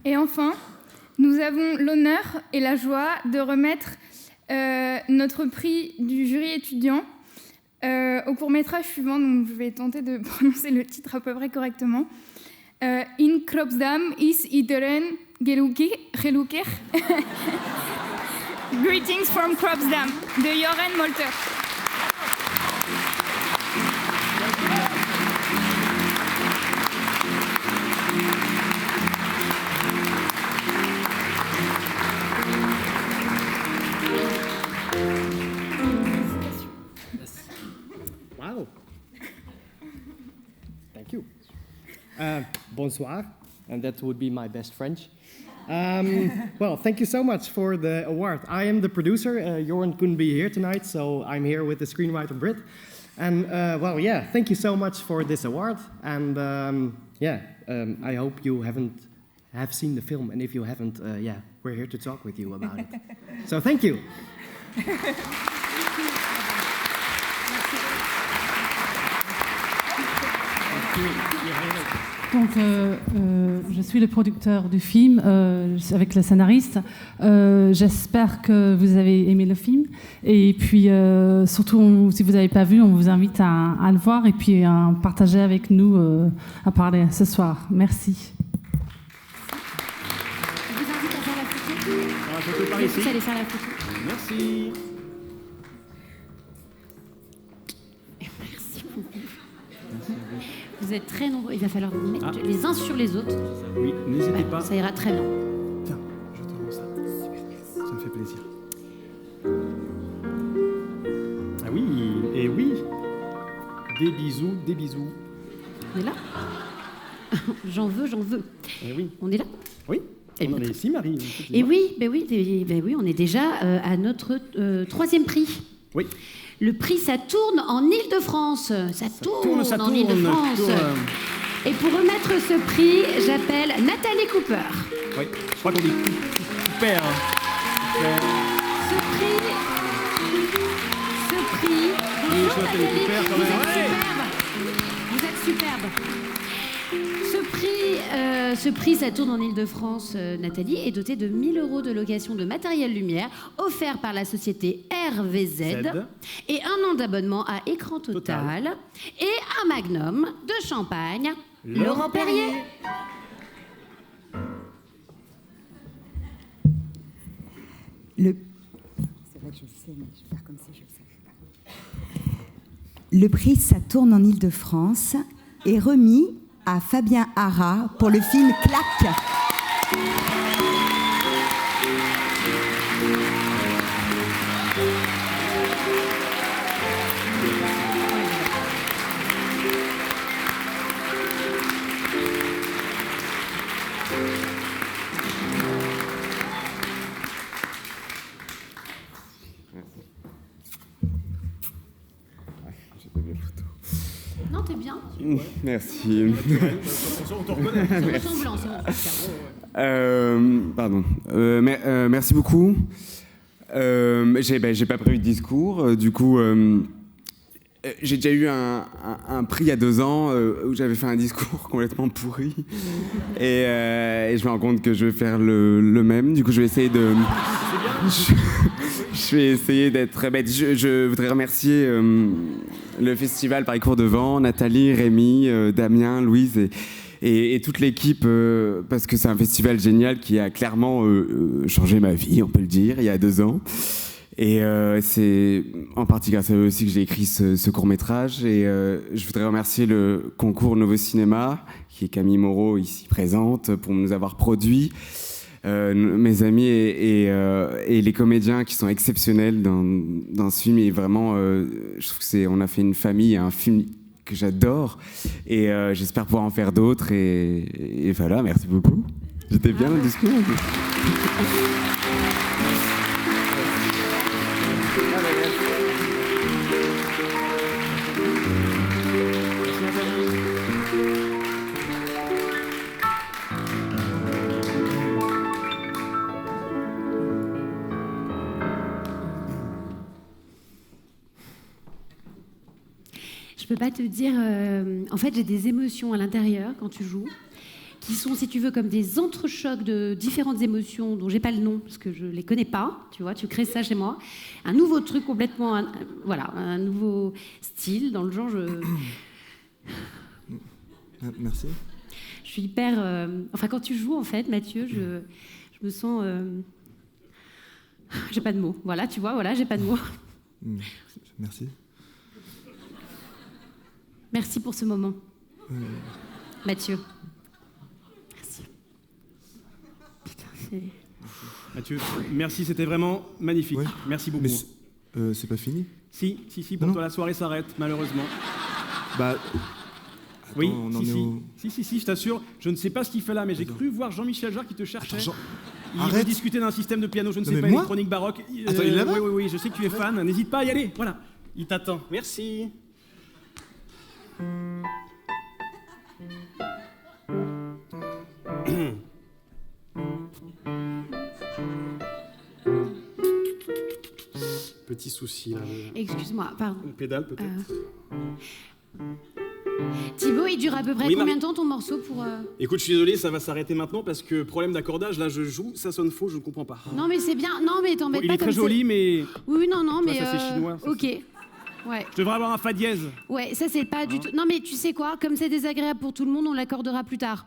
Et enfin, nous avons l'honneur et la joie de remettre notre prix du jury étudiant au court-métrage suivant, donc je vais tenter de prononcer le titre à peu près correctement. In Kropsdam is iedereen gelukkig. Greetings from Kropsdam, de Joren Molter. Wow. Thank you. Bonsoir, and that would be my best French. Well, thank you so much for the award. I am the producer. Joren couldn't be here tonight, so I'm here with the screenwriter Britt. And well, yeah, thank you so much for this award. And I hope you have seen the film. And if you haven't, we're here to talk with you about it. So thank you. Donc, je suis le producteur du film avec le scénariste. J'espère que vous avez aimé le film. Et puis, surtout, si vous n'avez pas vu, on vous invite à le voir et puis à partager avec nous, à parler ce soir. Merci. Je vous invite à faire la photo. La photo par ici. Vous allez faire la photo. Merci. Merci beaucoup. Vous êtes très nombreux. Il va falloir vous mettre les uns sur les autres. Oui, n'hésitez pas. Ça ira très bien. Tiens, je te rends ça. Ça me fait plaisir. Ah oui, et oui. Des bisous, des bisous. On est là. J'en veux. Et oui. On est là. Oui. On en est ici, Marie. Et oui, on est déjà à notre troisième prix. Oui. Le prix, ça tourne en Île-de-France. Ça tourne en Île-de-France. Et pour remettre ce prix, j'appelle Nathalie Cooper. Oui, je crois qu'on dit Cooper. Ce prix. Oui, je m'appelle Cooper quand même. Vous êtes superbe. Ce prix, ça tourne en Île-de-France, Nathalie, est doté de 1 000 € de location de matériel lumière offert par la société RVZ et 1 an d'abonnement à Écran Total et un magnum de champagne, Laurent Perrier. Le prix Ça tourne en Île-de-France est remis à Fabien Hara pour le film Claque. Non, t'es bien. Merci. On te reconnaît. C'est ressemblant. Pardon. Merci beaucoup. J'ai pas prévu de discours. Du coup, j'ai déjà eu un prix il y a 2 ans où j'avais fait un discours complètement pourri. Et je me rends compte que je vais faire le même. Du coup, je vais essayer de... Je vais essayer d'être très bête. Je voudrais remercier le festival Paris Court Devant, Nathalie, Rémi, Damien, Louise et toute l'équipe parce que c'est un festival génial qui a clairement changé ma vie, on peut le dire, il y a 2 ans. Et c'est en partie grâce à eux aussi que j'ai écrit ce court-métrage. Et je voudrais remercier le concours Nouveau Cinéma, qui est Camille Moreau ici présente, pour nous avoir produit. Mes amis et les comédiens qui sont exceptionnels dans ce film. Et vraiment, je trouve qu'on a fait une famille, un film que j'adore. Et j'espère pouvoir en faire d'autres. Et voilà, merci beaucoup. J'étais bien dans le discours. Je peux pas te dire... En fait, j'ai des émotions à l'intérieur quand tu joues, qui sont, si tu veux, comme des entrechocs de différentes émotions dont j'ai pas le nom, parce que je les connais pas, tu vois, tu crées ça chez moi. Un nouveau truc complètement... voilà, un nouveau style, dans le genre... Merci. Je suis hyper... Enfin, quand tu joues, en fait, Mathieu, je me sens... J'ai pas de mots. Voilà, tu vois, voilà, j'ai pas de mots. Merci. Merci pour ce moment. Mathieu. Merci. Putain, Mathieu, merci, c'était vraiment magnifique. Ouais. Merci beaucoup. Mais c'est pas fini? Si, pour toi la soirée s'arrête, malheureusement. Bah... Attends, oui, si, je t'assure. Je ne sais pas ce qu'il fait là, mais j'ai cru voir Jean-Michel Jarre qui te cherchait. Il veut discuter d'un système de piano, je ne sais pas, électronique baroque. Attends, il est là-bas? Oui, je sais que tu es fan. N'hésite pas à y aller. Voilà, il t'attend. Merci. Petit souci là. Excuse-moi, pardon. Une pédale peut-être. Thibaut, il dure à peu près combien de temps ton morceau pour... Écoute, je suis désolé, ça va s'arrêter maintenant parce que problème d'accordage, là je joue, ça sonne faux, je ne comprends pas. Non mais c'est bien, non mais t'embête pas. Il est très joli mais... Oui, non, mais... Ça c'est chinois. Ça, ok. Ouais. Je devrais avoir un fa dièse. Ouais, ça c'est pas du tout... Non mais tu sais quoi, comme c'est désagréable pour tout le monde, on l'accordera plus tard.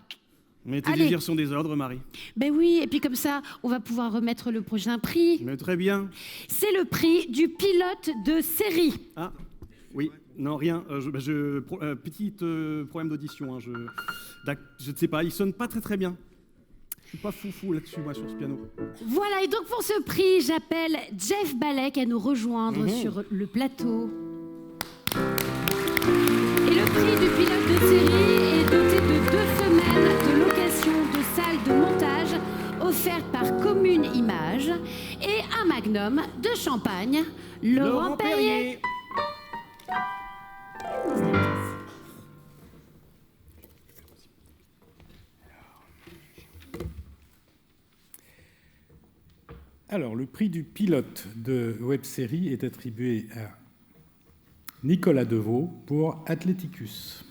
Mais tes désirs sont des ordres, Marie. Ben oui, et puis comme ça, on va pouvoir remettre le prochain prix. Mais très bien. C'est le prix du pilote de série. Ah, oui. Non, rien. Petit problème d'audition. Hein, je ne sais pas, il sonne pas très bien. Je suis pas foufou là-dessus, moi, sur ce piano. Voilà, et donc pour ce prix, j'appelle Jeff Balek à nous rejoindre sur le plateau. Et le prix du pilote de série est doté de 2 semaines de location de salle de montage offerte par Commune Images et un magnum de champagne, Laurent Perrier. Alors, le prix du pilote de web-série est attribué à Nicolas Deveau pour Athleticus.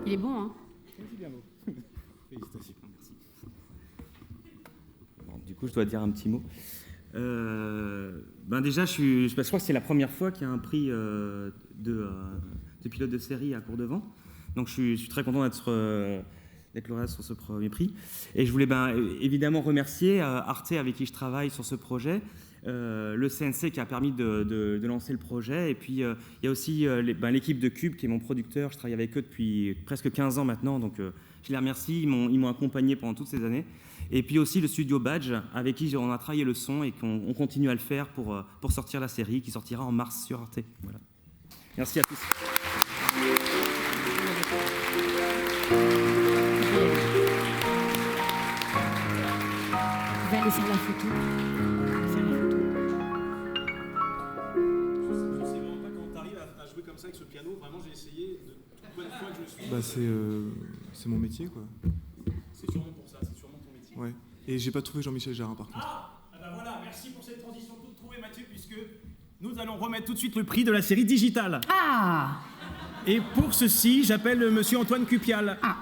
Il est bon, hein? Félicitations. Merci. Bon, du coup, je dois dire un petit mot. Déjà, je crois que c'est la première fois qu'il y a un prix de pilote de série à Courtdevant. Donc, je suis très content d'être lauréat sur ce premier prix. Et je voulais évidemment remercier Arte avec qui je travaille sur ce projet, le CNC qui a permis de lancer le projet. Et puis, il y a aussi l'équipe de Cube qui est mon producteur. Je travaille avec eux depuis presque 15 ans maintenant. Donc, je les remercie. Ils m'ont accompagné pendant toutes ces années. Et puis aussi le studio Badge, avec qui on a travaillé le son et qu'on continue à le faire pour sortir la série qui sortira en mars sur Arte. Voilà. Merci à tous. Je vais aller faire la photo. Je sais vraiment pas comment t'arrives à jouer comme ça avec ce piano. Vraiment, j'ai essayé de toute bonne foi que je suis. C'est mon métier, quoi. C'est sûrement pour ça, c'est sûrement ton métier. Ouais. Et j'ai pas trouvé Jean-Michel Jarre, par contre. Voilà, merci pour cette transition toute trouvée, Mathieu, puisque nous allons remettre tout de suite le prix de la série digitale. Ah! Et pour ceci, j'appelle monsieur Antoine Cupial. Ah.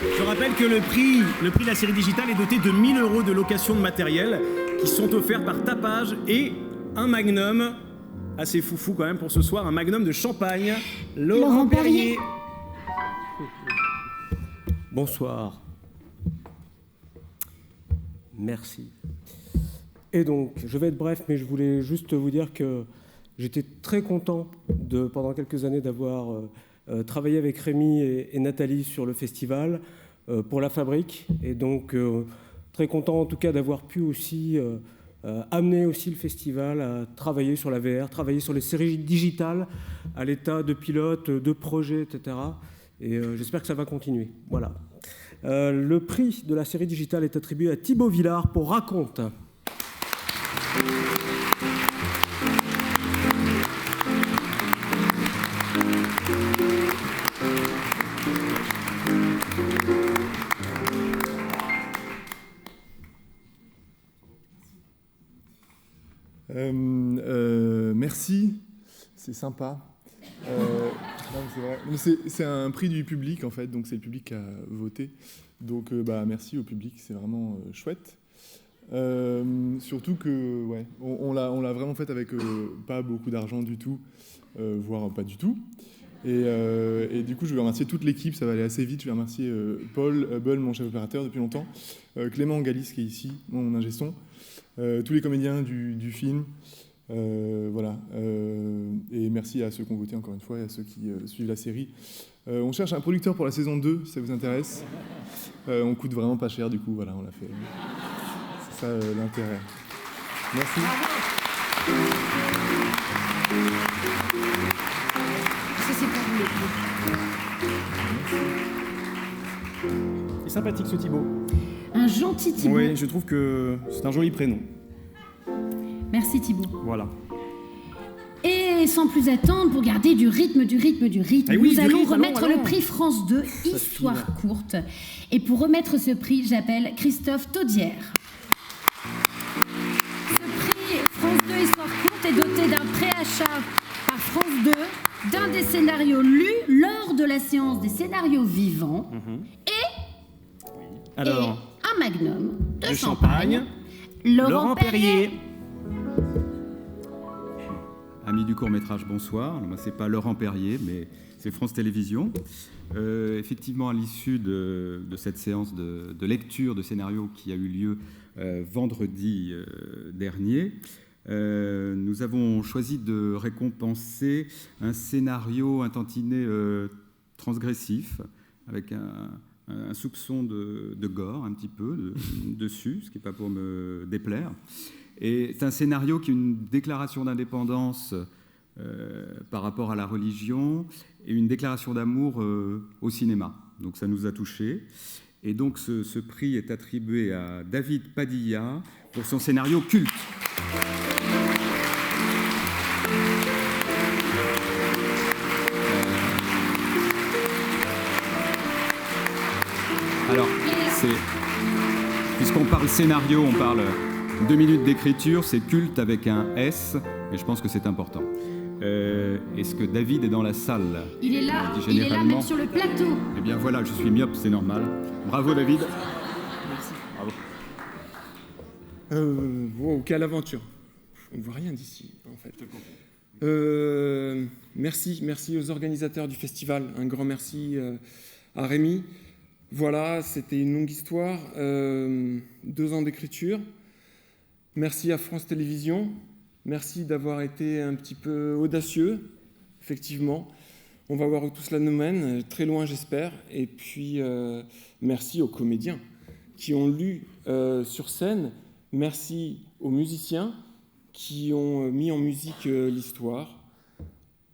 Je rappelle que le prix de la série digitale est doté de 1 000 € de location de matériel qui sont offerts par Tapage et un magnum, assez foufou quand même pour ce soir, un magnum de champagne, Laurent Perrier. Bonsoir. Merci. Et donc, je vais être bref, mais je voulais juste vous dire que j'étais très content pendant quelques années d'avoir travaillé avec Rémi et Nathalie sur le festival pour La Fabrique. Et donc, très content en tout cas d'avoir pu aussi amener aussi le festival à travailler sur la VR, travailler sur les séries digitales à l'état de pilote, de projet, etc. Et j'espère que ça va continuer. Voilà. Le prix de la série digitale est attribué à Thibaut Villard pour Raconte. Merci, c'est sympa. Non, c'est vrai. C'est un prix du public en fait, donc c'est le public qui a voté. Donc merci au public, c'est vraiment chouette. Surtout que on l'a vraiment fait avec pas beaucoup d'argent du tout, voire pas du tout. Et du coup, je vais remercier toute l'équipe, ça va aller assez vite. Je vais remercier Paul Bull, mon chef opérateur depuis longtemps, Clément Galis qui est ici, mon ingé son, tous les comédiens du film. Voilà. Et merci à ceux qui ont voté encore une fois et à ceux qui suivent la série. On cherche un producteur pour la saison 2, si ça vous intéresse. On coûte vraiment pas cher, du coup, voilà, on l'a fait. C'est ça l'intérêt. Merci. C'est sympathique ce Thibaut. Un gentil Thibaut. Oui, je trouve que c'est un joli prénom. Merci Thibaut. Voilà. Et sans plus attendre, pour garder du rythme, nous allons remettre le prix France 2, Histoire courte. Et pour remettre ce prix, j'appelle Christophe Taudière. Ce prix France 2, Histoire courte est doté d'un préachat par France 2, d'un des scénarios lus lors de la séance des scénarios vivants et un magnum de champagne, Laurent Perrier. Amis du court-métrage, bonsoir. Moi, c'est pas Laurent Perrier, mais c'est France Télévisions. Effectivement, à l'issue de cette séance de lecture de scénario qui a eu lieu vendredi dernier, nous avons choisi de récompenser un scénario, un tantinet transgressif, avec un soupçon de gore un petit peu dessus, ce qui n'est pas pour me déplaire. Et c'est un scénario qui est une déclaration d'indépendance par rapport à la religion et une déclaration d'amour au cinéma. Donc ça nous a touchés. Et donc ce prix est attribué à David Padilla pour son scénario culte. Alors, puisqu'on parle scénario, on parle 2 minutes d'écriture, c'est culte avec un S, mais je pense que c'est important. Est-ce que David est dans la salle? Il est là même sur le plateau. Eh bien voilà, je suis myope, c'est normal. Bravo David. Merci. Bravo. Wow, quelle aventure. On ne voit rien d'ici, en fait. Merci aux organisateurs du festival. Un grand merci à Rémi. Voilà, c'était une longue histoire. 2 ans d'écriture. Merci à France Télévisions. Merci d'avoir été un petit peu audacieux, effectivement. On va voir où tout cela nous mène, très loin j'espère. Et puis, merci aux comédiens qui ont lu sur scène. Merci aux musiciens qui ont mis en musique l'histoire.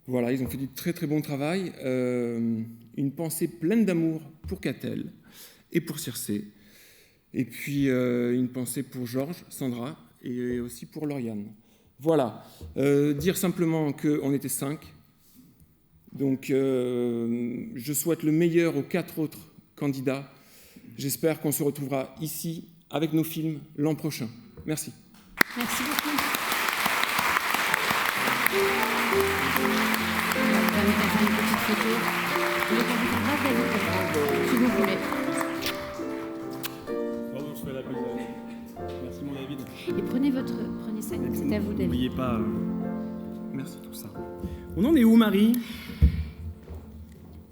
Voilà, ils ont fait du très très bon travail. Une pensée pleine d'amour pour Catel et pour Circé. Et puis, une pensée pour Georges, Sandra et aussi pour Lauriane. Voilà, dire simplement qu'on était 5. Donc, je souhaite le meilleur aux 4 autres candidats. J'espère qu'on se retrouvera ici avec nos films l'an prochain. Merci. Merci beaucoup. Si vous voulez. Pardon, je fais la pause. Merci mon David. Et prenez ça, c'est à vous David. N'oubliez pas. Merci tout ça. On en est où, Marie?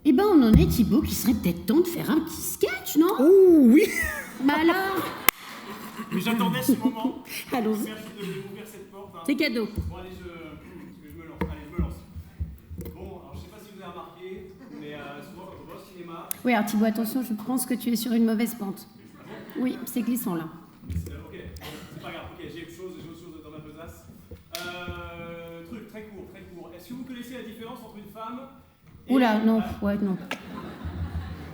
Eh ben, on en est, Thibaut, qu'il serait peut-être temps de faire un petit sketch, non? Oh oui. Bah alors? Mais j'attendais ce moment. Allons-y. Merci de m'ouvrir cette porte. C'est cadeau. Bon, allez, je me lance. Allez, je me lance. Bon, alors je sais pas si vous avez remarqué, mais souvent quand on va au cinéma... Oui, alors Thibaut, attention, je pense que tu es sur une mauvaise pente. Oui, c'est glissant là. Ok, c'est pas grave, ok, j'ai autre chose dans ma besace. Truc très court. Est-ce que vous connaissez la différence entre une femme et... Oula, non, ouais, non.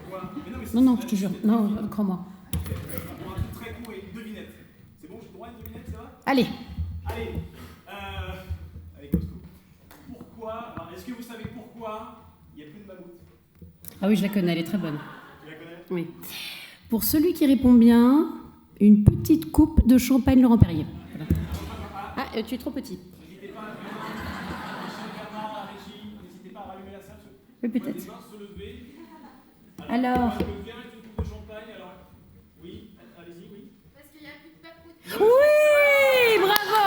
Quoi? Non, je te jure, non, crois-moi. Pour un truc très court et une devinette. C'est bon, j'ai le droit à une devinette, ça va? Allez. Allez, Costco. Pourquoi, alors est-ce que vous savez pourquoi il n'y a plus de mammouth? Ah oui, je la connais, elle est très bonne. Tu la connais? Oui. Pour celui qui répond bien, une petite coupe de champagne Laurent Perrier. Voilà. Ah, tu es trop petit. N'hésitez pas à rallumer la salle. Oui, peut-être. Se lever. Alors. Le verre est une coupe de champagne. Alors, oui, allez-y, oui. Parce qu'il n'y a plus de papoute. Oui, bravo.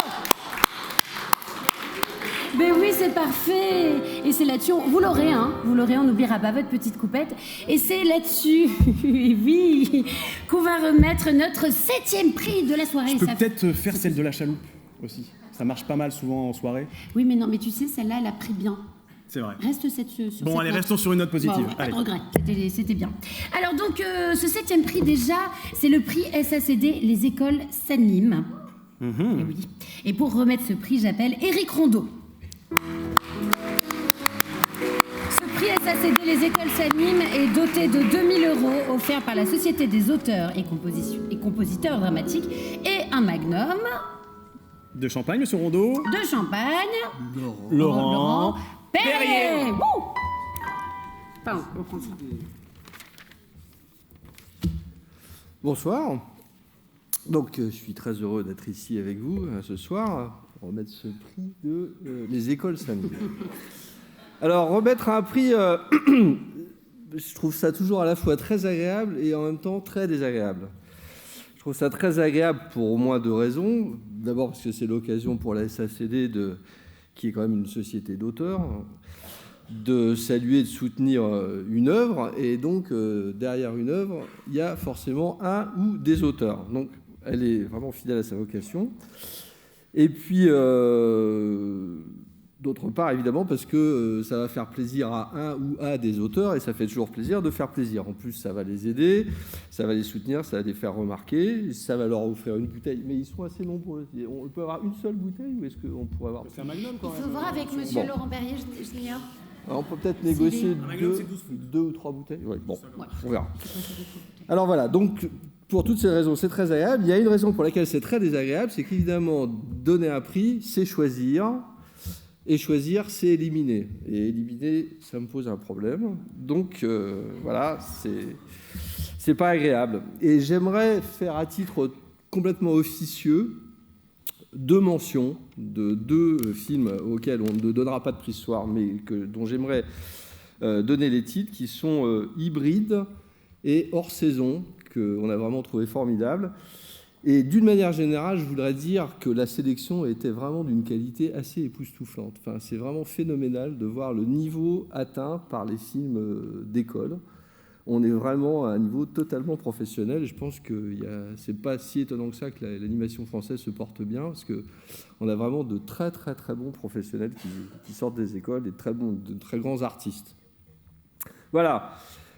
Ben oui, c'est parfait. Et c'est là-dessus, vous l'aurez, on n'oubliera pas votre petite coupette. Et c'est là-dessus, oui, qu'on va remettre notre 7e prix de la soirée. Je peux peut-être faire celle de la chaloupe aussi. Ça marche pas mal souvent en soirée. Oui, mais non, mais tu sais, celle-là, elle a pris bien. C'est vrai. Reste sur Bon, allez, restons sur une note positive. Bon, pas allez. de regret, c'était bien. Alors donc, ce 7e prix déjà, c'est le prix SACD, les écoles s'animent. Et oui. Et pour remettre ce prix, j'appelle Éric Rondeau. Ce prix SACD, les écoles s'animent, est doté de 2000 € offert par la Société des auteurs et compositeurs dramatiques et un magnum De champagne, monsieur Rondeau. de champagne. Laurent. Perrier. Wouh. Pardon, on prend ça. Bonsoir. Donc, je suis très heureux d'être ici avec vous ce soir pour remettre ce prix de les écoles s'animent. Alors, remettre un prix, je trouve ça toujours à la fois très agréable et en même temps très désagréable. Je trouve ça très agréable pour au moins 2 raisons. D'abord parce que c'est l'occasion pour la SACD, qui est quand même une société d'auteurs, de saluer, de soutenir une œuvre. Et donc, derrière une œuvre, il y a forcément un ou des auteurs. Donc, elle est vraiment fidèle à sa vocation. Et puis, d'autre part, évidemment, parce que ça va faire plaisir à un ou à des auteurs, et ça fait toujours plaisir de faire plaisir. En plus, ça va les aider, ça va les soutenir, ça va les faire remarquer, ça va leur offrir une bouteille. Mais ils sont assez nombreux. On peut avoir une seule bouteille, ou est-ce qu'on pourrait avoir... C'est un magnum, quand même. Il faut voir avec monsieur Laurent Perrier, je l'ignore. Alors, on peut peut-être négocier deux ou 3 bouteilles. Ouais, bon, on verra. Alors voilà, donc pour toutes ces raisons, c'est très agréable. Il y a une raison pour laquelle c'est très désagréable, c'est qu'évidemment, donner un prix, c'est choisir. Et choisir, c'est éliminer. Et éliminer, ça me pose un problème. Donc, voilà, c'est pas agréable. Et j'aimerais faire à titre complètement officieux 2 mentions de 2 films auxquels on ne donnera pas de prix ce soir, mais dont j'aimerais donner les titres, qui sont Hybride et Hors saison, qu'on a vraiment trouvé formidable. Et d'une manière générale, je voudrais dire que la sélection était vraiment d'une qualité assez époustouflante. Enfin, c'est vraiment phénoménal de voir le niveau atteint par les films d'école. On est vraiment à un niveau totalement professionnel. Et je pense que c'est pas si étonnant que ça que l'animation française se porte bien, parce qu'on a vraiment de très très très bons professionnels qui sortent des écoles, de très grands artistes. Voilà.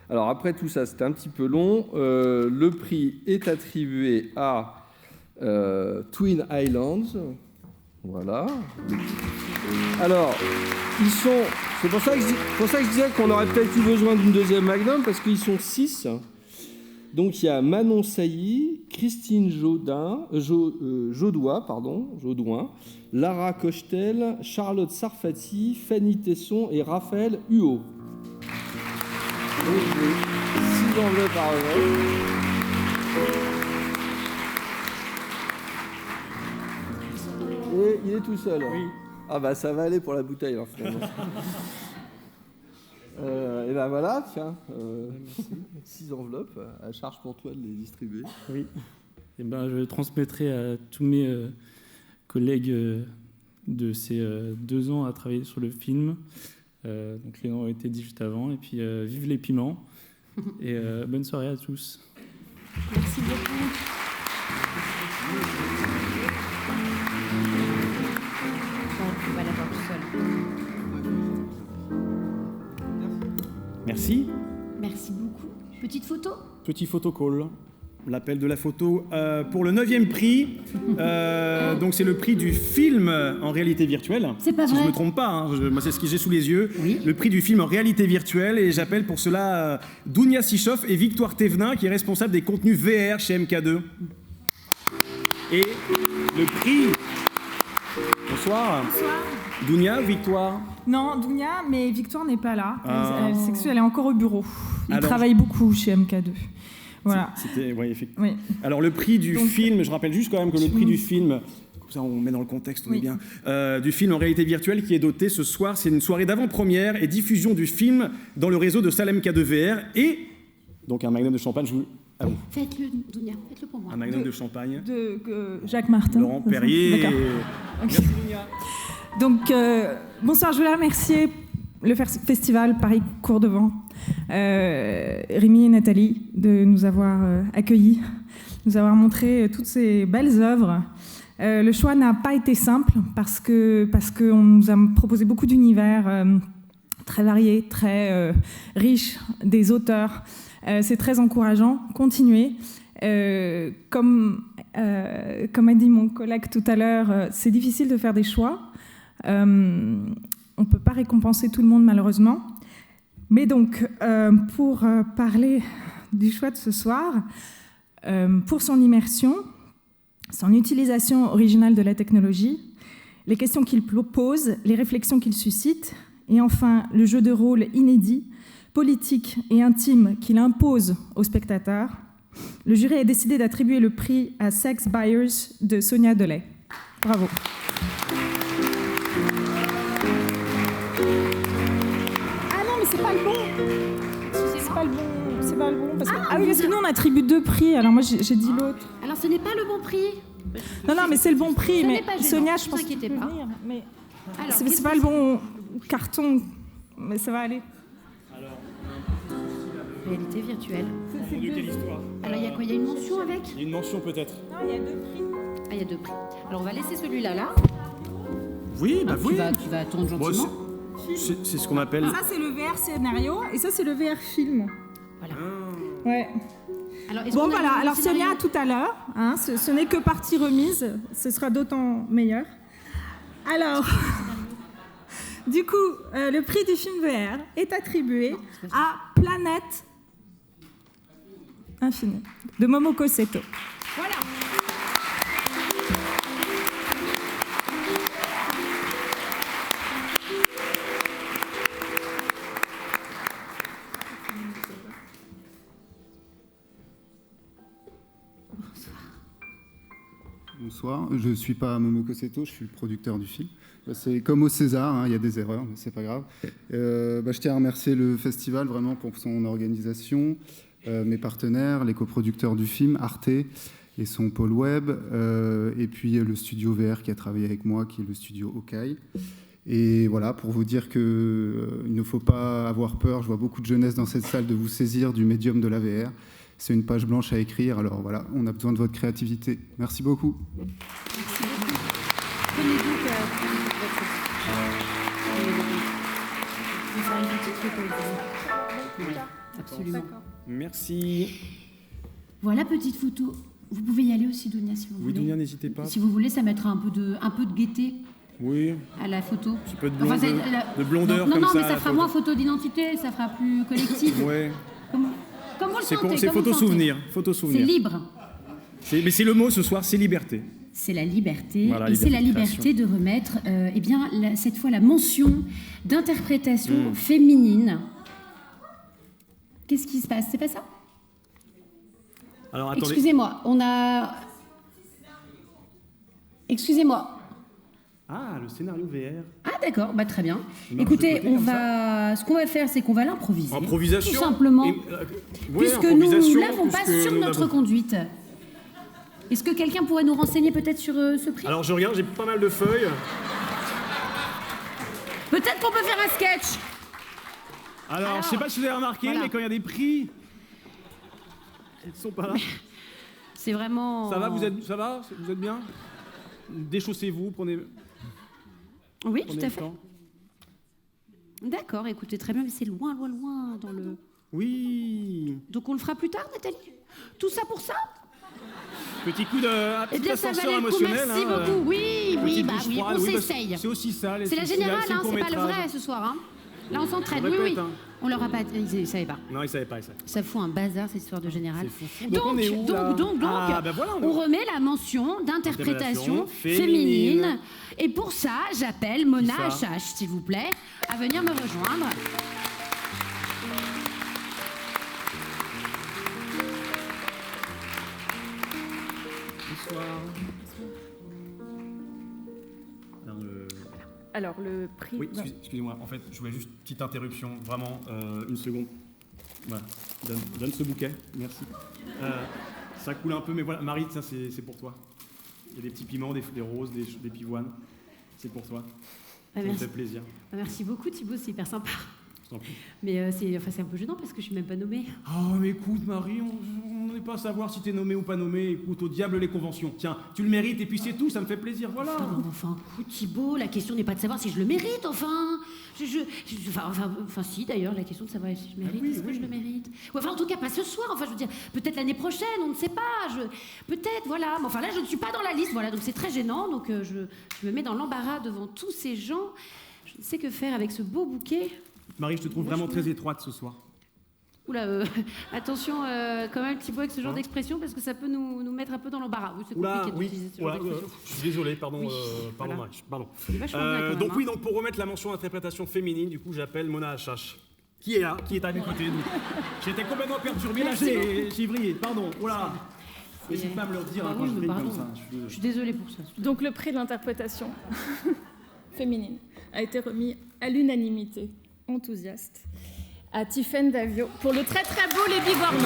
Alors après tout ça, c'était un petit peu long. Le prix est attribué à Twin Islands. Voilà. Alors, ils sont... C'est pour ça que je disais qu'on aurait peut-être eu besoin d'une 2e magnum, parce qu'ils sont 6. Donc il y a Manon Sailly, Christine Jaudoin, Lara Cochetel, Charlotte Sarfati, Fanny Tesson et Raphaël Huot. 6 enveloppes par remettre. Et il est tout seul. Oui. Ah bah ça va aller pour la bouteille alors finalement. Et ben voilà, tiens, 6 enveloppes, à charge pour toi de les distribuer. Oui. Et ben je transmettrai à tous mes collègues de ces 2 ans à travailler sur le film. Donc les noms ont été dit juste avant. Et puis vive les piments. Et bonne soirée à tous. Merci beaucoup. On va l'avoir tout seul. Merci. Merci beaucoup. Petite photo ? Petit photocall. L'appel de la photo pour le 9e prix. Donc c'est le prix du film en réalité virtuelle. C'est pas si vrai. je me trompe pas, hein, moi c'est ce que j'ai sous les yeux. Oui. Le prix du film en réalité virtuelle, et j'appelle pour cela Dounia Sichoff et Victoire Thévenin, qui est responsable des contenus VR chez MK2. Et le prix... Bonsoir. Bonsoir. Dounia, Victoire. Non, Dounia, mais Victoire n'est pas là. Ah. Elle est encore au bureau. Il Alors, travaille beaucoup chez MK2. Voilà. C'était, ouais, effectivement. Oui. Alors le prix du film, je rappelle juste quand même que le prix du film, ça on met dans le contexte, on est bien, du film en réalité virtuelle qui est doté ce soir. C'est une soirée d'avant-première et diffusion du film dans le réseau de Salem K2VR et donc un magnum de champagne. À vous. Faites-le, Dounia, faites-le pour moi. Un magnum de champagne. De Jacques Martin. Laurent Perrier. D'accord. Merci Dounia. Donc, bonsoir, je voulais remercier le festival Paris Cours de Vent, Rémi et Nathalie, de nous avoir accueillis, nous avoir montré toutes ces belles œuvres. Le choix n'a pas été simple parce qu'on nous a proposé beaucoup d'univers très variés, très riches, des auteurs. C'est très encourageant. Continuez. Comme a dit mon collègue tout à l'heure, c'est difficile de faire des choix. On ne peut pas récompenser tout le monde malheureusement. Mais donc, pour parler du choix de ce soir, pour son immersion, son utilisation originale de la technologie, les questions qu'il pose, les réflexions qu'il suscite, et enfin le jeu de rôle inédit, politique et intime qu'il impose aux spectateurs, le jury a décidé d'attribuer le prix à Sex Buyers de Sonia Delay. Bravo. Ah non, mais c'est pas le bon. C'est pas le bon. C'est pas le bon. Parce que nous on attribue 2 prix. Alors moi j'ai dit l'autre. Alors ce n'est pas le bon prix. Non, mais c'est le bon prix. Ce Mais n'est pas gênant, Sonia, ne je vous pense inquiétez que tu peux pas. venir, mais Alors, c'est pas le bon carton. Mais ça va aller. Réalité virtuelle. De quelle histoire? Alors il y a quoi? Il y a une mention avec? Il y a une mention peut-être. Non, il y a 2 prix. Ah, il y a 2 prix. Alors on va laisser celui-là là. Oui, bah oui. Tu vas attendre gentiment. C'est ce qu'on appelle. Ça c'est le VR scénario et ça c'est le VR film. Voilà. Ouais. Alors, Bon voilà, alors Sonia tout à l'heure, hein, ce n'est que partie remise, ce sera d'autant meilleur. Alors, du coup, le prix du film VR est attribué à Planète Infinie de Momoko Seto. Voilà. Bonsoir, je ne suis pas Momoko Seto, je suis le producteur du film. C'est comme au César, hein, il y a des erreurs, mais c'est pas grave. Je tiens à remercier le festival vraiment pour son organisation, mes partenaires, les coproducteurs du film, Arte et son pôle web, et puis le studio VR qui a travaillé avec moi, qui est le studio Okai. Et voilà, pour vous dire qu'il ne faut pas avoir peur, je vois beaucoup de jeunesse dans cette salle, de vous saisir du médium de la VR. C'est une page blanche à écrire, alors voilà, on a besoin de votre créativité. Merci beaucoup. Merci beaucoup. Prenez donc vous faire une petite photo. Oui, absolument. Merci. Voilà, petite photo. Vous pouvez y aller aussi, Dounia, si vous voulez. Oui, Dounia, n'hésitez pas. Si vous voulez, ça mettra un peu de gaieté oui. À la photo. Un petit peu de, de blondeur non, comme ça. Non, mais ça fera moins photo d'identité, ça fera plus collectif. Ouais. Comme vous le sentez. C'est photo-souvenir. C'est libre. Mais c'est le mot ce soir, c'est liberté. C'est la liberté, voilà, et c'est la liberté de remettre, cette fois, la mention d'interprétation féminine. Qu'est-ce qui se passe? C'est pas ça? Alors, attendez. Excusez-moi, on a... Excusez-moi. Ah, le scénario VR. Ah d'accord, bah très bien. Écoutez, ce qu'on va faire, c'est qu'on va l'improviser. Improvisation. Tout simplement. Puisque nous ne l'avons pas sur notre conduite. Est-ce que quelqu'un pourrait nous renseigner peut-être sur ce prix? Alors je regarde, j'ai pas mal de feuilles. Peut-être qu'on peut faire un sketch. Alors je sais pas si vous avez remarqué, mais quand il y a des prix, ils ne sont pas là. C'est vraiment... Ça va, vous êtes bien? Déchaussez-vous, prenez... Oui, tout à fait. D'accord, écoutez, très bien, mais c'est loin dans le... Oui. Donc on le fera plus tard, Nathalie? Tout ça pour ça? Petit coup de... Eh bien, ça ascenseur valait le coup, émotionnel. Merci beaucoup. Oui, on s'essaye. C'est aussi ça. C'est la générale, hein, c'est pas le vrai ce soir. Hein. Là, on s'entraide. Oui. On leur a pas... Ils ne savaient pas. Non, ils ne savaient pas. Ça fout un bazar, cette histoire de générale. Donc, on est où, là on remet la mention d'interprétation féminine. Et pour ça, j'appelle Mona HH, s'il vous plaît, à venir me rejoindre. Bonsoir. faire Alors, le prix... Oui, excusez-moi. En fait, je voulais juste une petite interruption. Vraiment, une seconde. Voilà. Donne ce bouquet. Merci. Ça coule un peu, mais voilà. Marie, ça, c'est pour toi. Il y a des petits piments, des roses, des pivoines. C'est pour toi. Ça me fait plaisir. Merci beaucoup, Thibaut. C'est hyper sympa. Je t'en prie. Mais c'est un peu gênant parce que je suis même pas nommée. Oh, mais écoute, Marie, on n'est pas à savoir si t'es nommé ou pas nommé. Écoute, au diable les conventions. Tiens, tu le mérites et puis c'est tout, ça me fait plaisir, voilà. Enfin, écoute, Thibaut, la question n'est pas de savoir si je le mérite, enfin. Enfin, si, d'ailleurs, la question de savoir si je mérite, est-ce que je le mérite? Ou enfin, en tout cas, pas ce soir, enfin, je veux dire, peut-être l'année prochaine, on ne sait pas. Peut-être, voilà. Mais enfin, là, je ne suis pas dans la liste, voilà, donc c'est très gênant. Donc, je me mets dans l'embarras devant tous ces gens. Je ne sais que faire avec ce beau bouquet. Marie, je te trouve vraiment très étroite ce soir. Oula, attention quand même Thibaut avec ce genre d'expression parce que ça peut nous mettre un peu dans l'embarras. Oui, c'est compliqué d'utiliser ce genre d'expression. Je suis désolé, pardon, Oui, pardon, voilà. Marie, pardon. C'est vachement bien, quand même, donc hein. oui, donc pour remettre la mention interprétation féminine, du coup j'appelle Mona Achache. Qui est là, qui est à mes côtés. J'étais complètement perturbé, là j'ai vrillé, pardon, voilà. N'hésite pas à me le dire quand je vrille comme ça. Je suis désolée pour ça. Donc le prix de l'interprétation féminine a été remis à l'unanimité enthousiaste à Tiffaine Davio pour le très très beau Les Bigorneaux.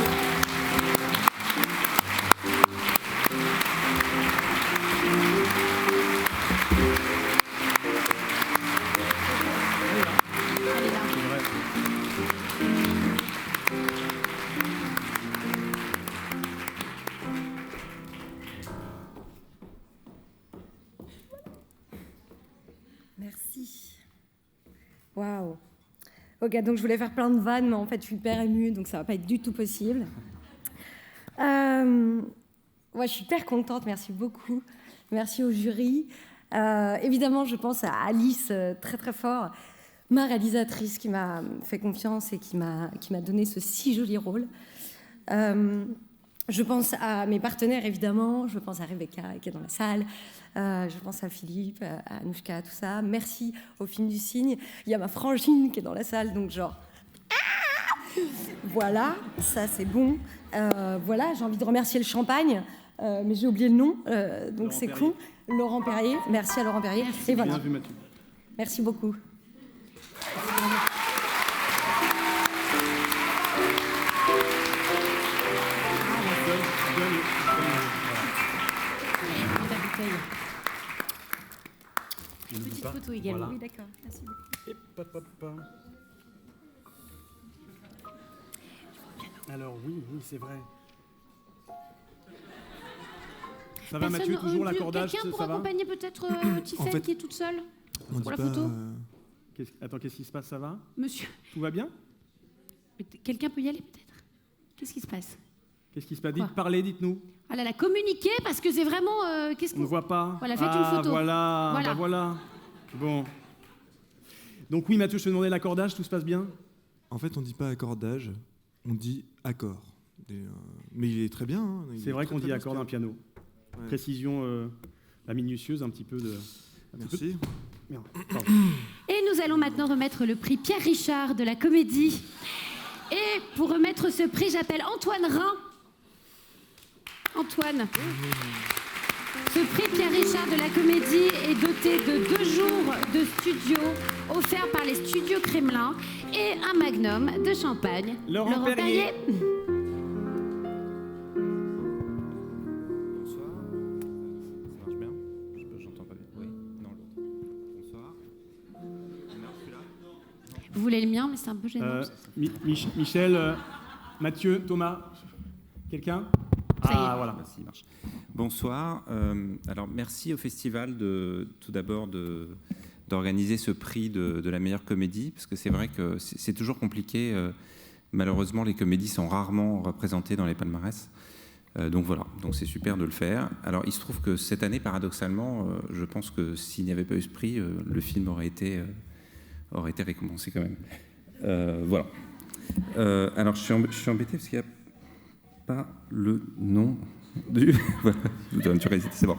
Merci. Waouh. Ok, donc je voulais faire plein de vannes, mais en fait, je suis hyper émue, donc ça va pas être du tout possible. Ouais, je suis hyper contente, merci beaucoup. Merci au jury. Évidemment, je pense à Alice très très fort, ma réalisatrice qui m'a fait confiance et qui m'a donné ce si joli rôle. Je pense à mes partenaires, évidemment. Je pense à Rebecca qui est dans la salle. Je pense à Philippe, à Anouchka, tout ça. Merci au film du Cygne. Il y a ma frangine qui est dans la salle, donc genre... Voilà, ça c'est bon. Voilà, j'ai envie de remercier le champagne, mais j'ai oublié le nom, donc c'est con. Laurent Perrier. Merci à Laurent Perrier. Merci. Et voilà. Bien vu, Mathieu. Merci beaucoup. Petite photo également. Voilà. Oui, d'accord. Merci beaucoup. Et pop, pop, pop. Alors oui, c'est vrai. Ça va Mathieu, toujours l'accordage, Quelqu'un pour ça va accompagner peut-être Tiffaine En fait, qui est toute seule on pour la dit pas, photo Attends, qu'est-ce qui se passe, ça va Monsieur. Tout va bien Quelqu'un peut y aller peut-être? Qu'est-ce qui se passe? Qu'est-ce qui se passe? Parlez, dites-nous. Ah là là, communiquez parce que c'est vraiment... On ne voit pas. Voilà, faites une photo. Voilà, Voilà. bah voilà. Bon. Donc oui, Mathieu, je te demandais l'accordage, tout se passe bien? En fait, on dit pas accordage, on dit accord. Mais il est très bien. Hein. C'est vrai qu'on dit accord d'un piano. Ouais. Précision minutieuse, un petit peu de... Merci. Merde, pardon. Et nous allons maintenant remettre le prix Pierre Richard de la comédie. Et pour remettre ce prix, j'appelle Antoine Rhin. Antoine. Ce prix Pierre Richard de la comédie est doté de 2 jours de studio offerts par les studios Kremlin et un magnum de champagne. Laurent Perrier. Vous voulez le mien, mais c'est un peu gênant. Michel, Mathieu, Thomas, quelqu'un? Ah, voilà. Merci, marche. Bonsoir. Alors, merci au festival tout d'abord d'organiser ce prix de la meilleure comédie, parce que c'est vrai que c'est toujours compliqué. Malheureusement, les comédies sont rarement représentées dans les palmarès. Donc voilà, donc c'est super de le faire. Alors, il se trouve que cette année, paradoxalement, je pense que s'il n'y avait pas eu ce prix, le film aurait été récompensé quand même. Voilà. Alors, je suis embêté parce qu'il n'y a pas le nom du... Voilà, c'est bon.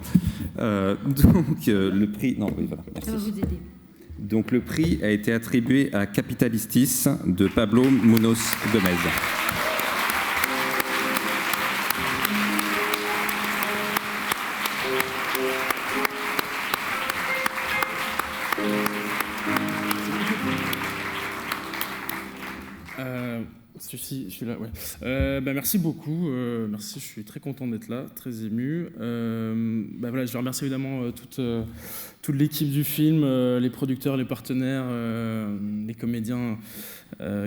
Donc, le prix... Non, oui, voilà, merci. Ça va vous aider. Donc, le prix a été attribué à Capitalistis de Pablo Munoz Gomez. Je suis là, ouais. Merci beaucoup. Merci, je suis très content d'être là, très ému. Voilà, je vais remercier évidemment toute l'équipe du film, les producteurs, les partenaires, les comédiens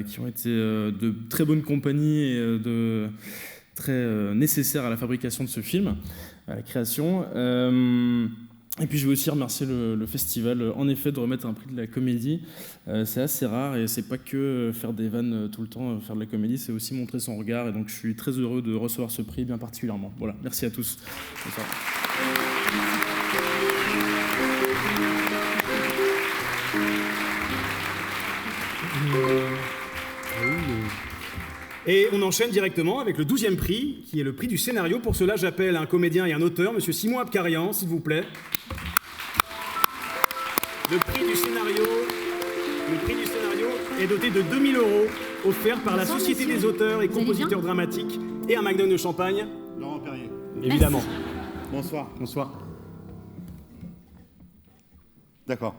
qui ont été de très bonne compagnie et très nécessaires à la fabrication de ce film, à la création. Et puis je veux aussi remercier le festival, en effet, de remettre un prix de la comédie. C'est assez rare et c'est pas que faire des vannes tout le temps, faire de la comédie, c'est aussi montrer son regard. Et donc je suis très heureux de recevoir ce prix bien particulièrement. Voilà, merci à tous. Bonsoir. Et on enchaîne directement avec le 12e prix, qui est le prix du scénario. Pour cela, j'appelle un comédien et un auteur, monsieur Simon Abkarian, s'il vous plaît. Le prix du scénario est doté de 2 000 € offerts par la Société des auteurs et compositeurs dramatiques et un magnum de champagne. Laurent Perrier. Évidemment. Bonsoir. Bonsoir. D'accord.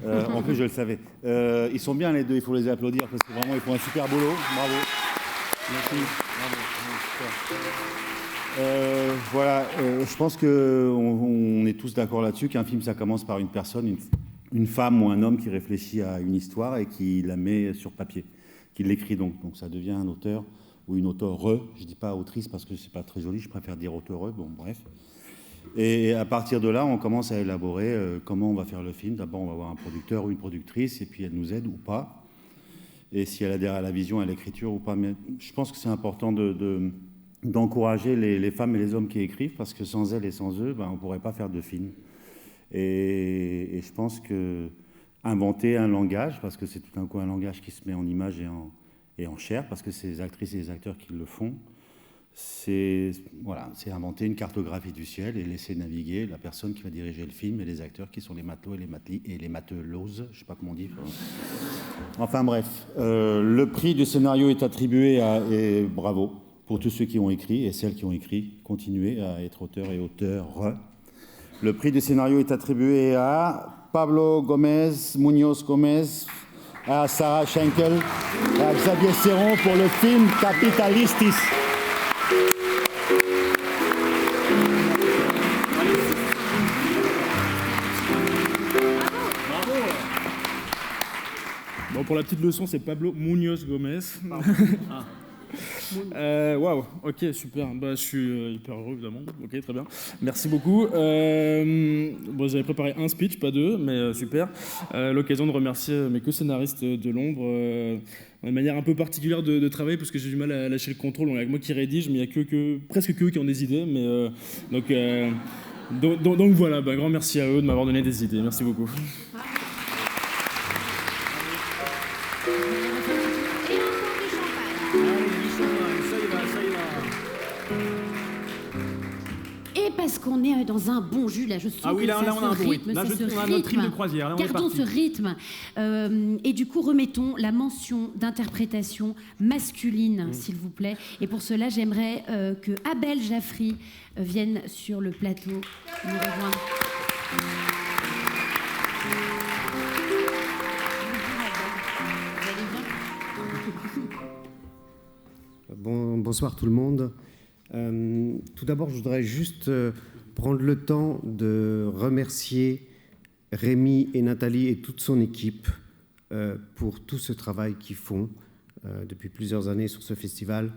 En plus, je le savais. Ils sont bien les deux, il faut les applaudir parce que vraiment, ils font un super boulot. Bravo. Merci. Bravo. Voilà, je pense qu'on est tous d'accord là-dessus qu'un film, ça commence par une personne, une femme ou un homme qui réfléchit à une histoire et qui la met sur papier, qui l'écrit donc. Donc ça devient un auteur ou une auteure. Je ne dis pas autrice parce que c'est pas très joli, je préfère dire auteure. Bon, bref. Et à partir de là, on commence à élaborer comment on va faire le film. D'abord, on va avoir un producteur ou une productrice, et puis elle nous aide ou pas. Et si elle adhère à la vision, à l'écriture ou pas. Mais je pense que c'est important d'encourager les femmes et les hommes qui écrivent, parce que sans elles et sans eux, on ne pourrait pas faire de film. Et je pense que inventer un langage, parce que c'est tout d'un coup un langage qui se met en image et en chair, parce que c'est les actrices et les acteurs qui le font, c'est inventer une cartographie du ciel et laisser naviguer la personne qui va diriger le film et les acteurs qui sont les matelots et les mateloses, je ne sais pas comment on dit. Enfin bref, le prix du scénario est attribué et bravo pour tous ceux qui ont écrit et celles qui ont écrit, continuez à être auteurs et auteurs. Le prix du scénario est attribué à Pablo Gomez, Muñoz Gomez, à Sarah Schenkel, à Xavier Serron pour le film Capitalistis. Bon, pour la petite leçon, c'est Pablo Muñoz Gomez. Waouh, ok, super. Je suis hyper heureux, évidemment. Ok, très bien. Merci beaucoup. J'avais préparé un speech, pas deux, mais super. L'occasion de remercier mes co-scénaristes de l'ombre. De manière un peu particulière de travailler, parce que j'ai du mal à lâcher le contrôle. Il y a que moi qui rédige, mais il y a presque que eux qui ont des idées. Mais, donc voilà, grand merci à eux de m'avoir donné des idées. Merci beaucoup. Parce qu'on est dans un bon jus, là, je sens que là, ça on a un se bon rythme, rythme. Là, ça se on a notre rythme de croisière. Là, Gardons ce rythme. Et du coup, remettons la mention d'interprétation masculine, s'il vous plaît. Et pour cela, j'aimerais que Abel Jaffry vienne sur le plateau nous rejoindre. Bonsoir tout le monde. Tout d'abord, je voudrais juste prendre le temps de remercier Rémi et Nathalie et toute son équipe pour tout ce travail qu'ils font depuis plusieurs années sur ce festival,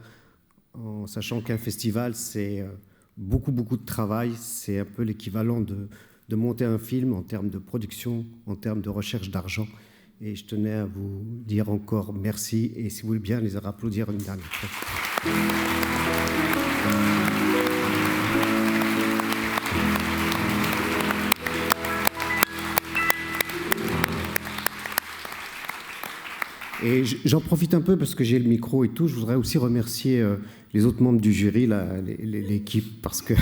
en sachant qu'un festival, c'est beaucoup de travail. C'est un peu l'équivalent de monter un film en termes de production, en termes de recherche d'argent. Et je tenais à vous dire encore merci, et si vous voulez bien les applaudir une dernière fois. Et j'en profite un peu parce que j'ai le micro et tout. Je voudrais aussi remercier les autres membres du jury, l'équipe, parce que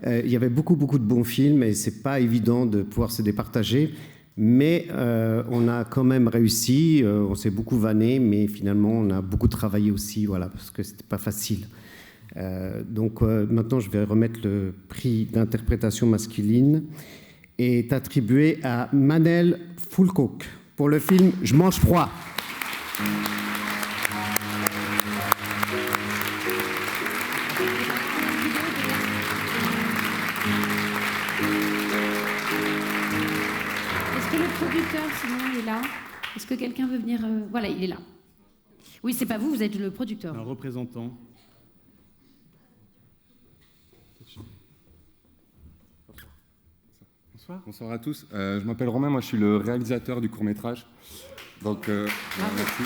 il y avait beaucoup de bons films et c'est pas évident de pouvoir se départager. Mais on a quand même réussi. On s'est beaucoup vanné, mais finalement on a beaucoup travaillé aussi, voilà, parce que c'était pas facile. Donc maintenant je vais remettre le prix d'interprétation masculine. est attribué à Manel Fulcook pour le film Je mange froid. Est-ce que le producteur, sinon, est là? Est-ce que quelqu'un veut venir Voilà, il est là. Oui, c'est pas vous, vous êtes le producteur. Un représentant. Bonsoir. Bonsoir à tous. Je m'appelle Romain, moi je suis le réalisateur du court-métrage. Donc, merci.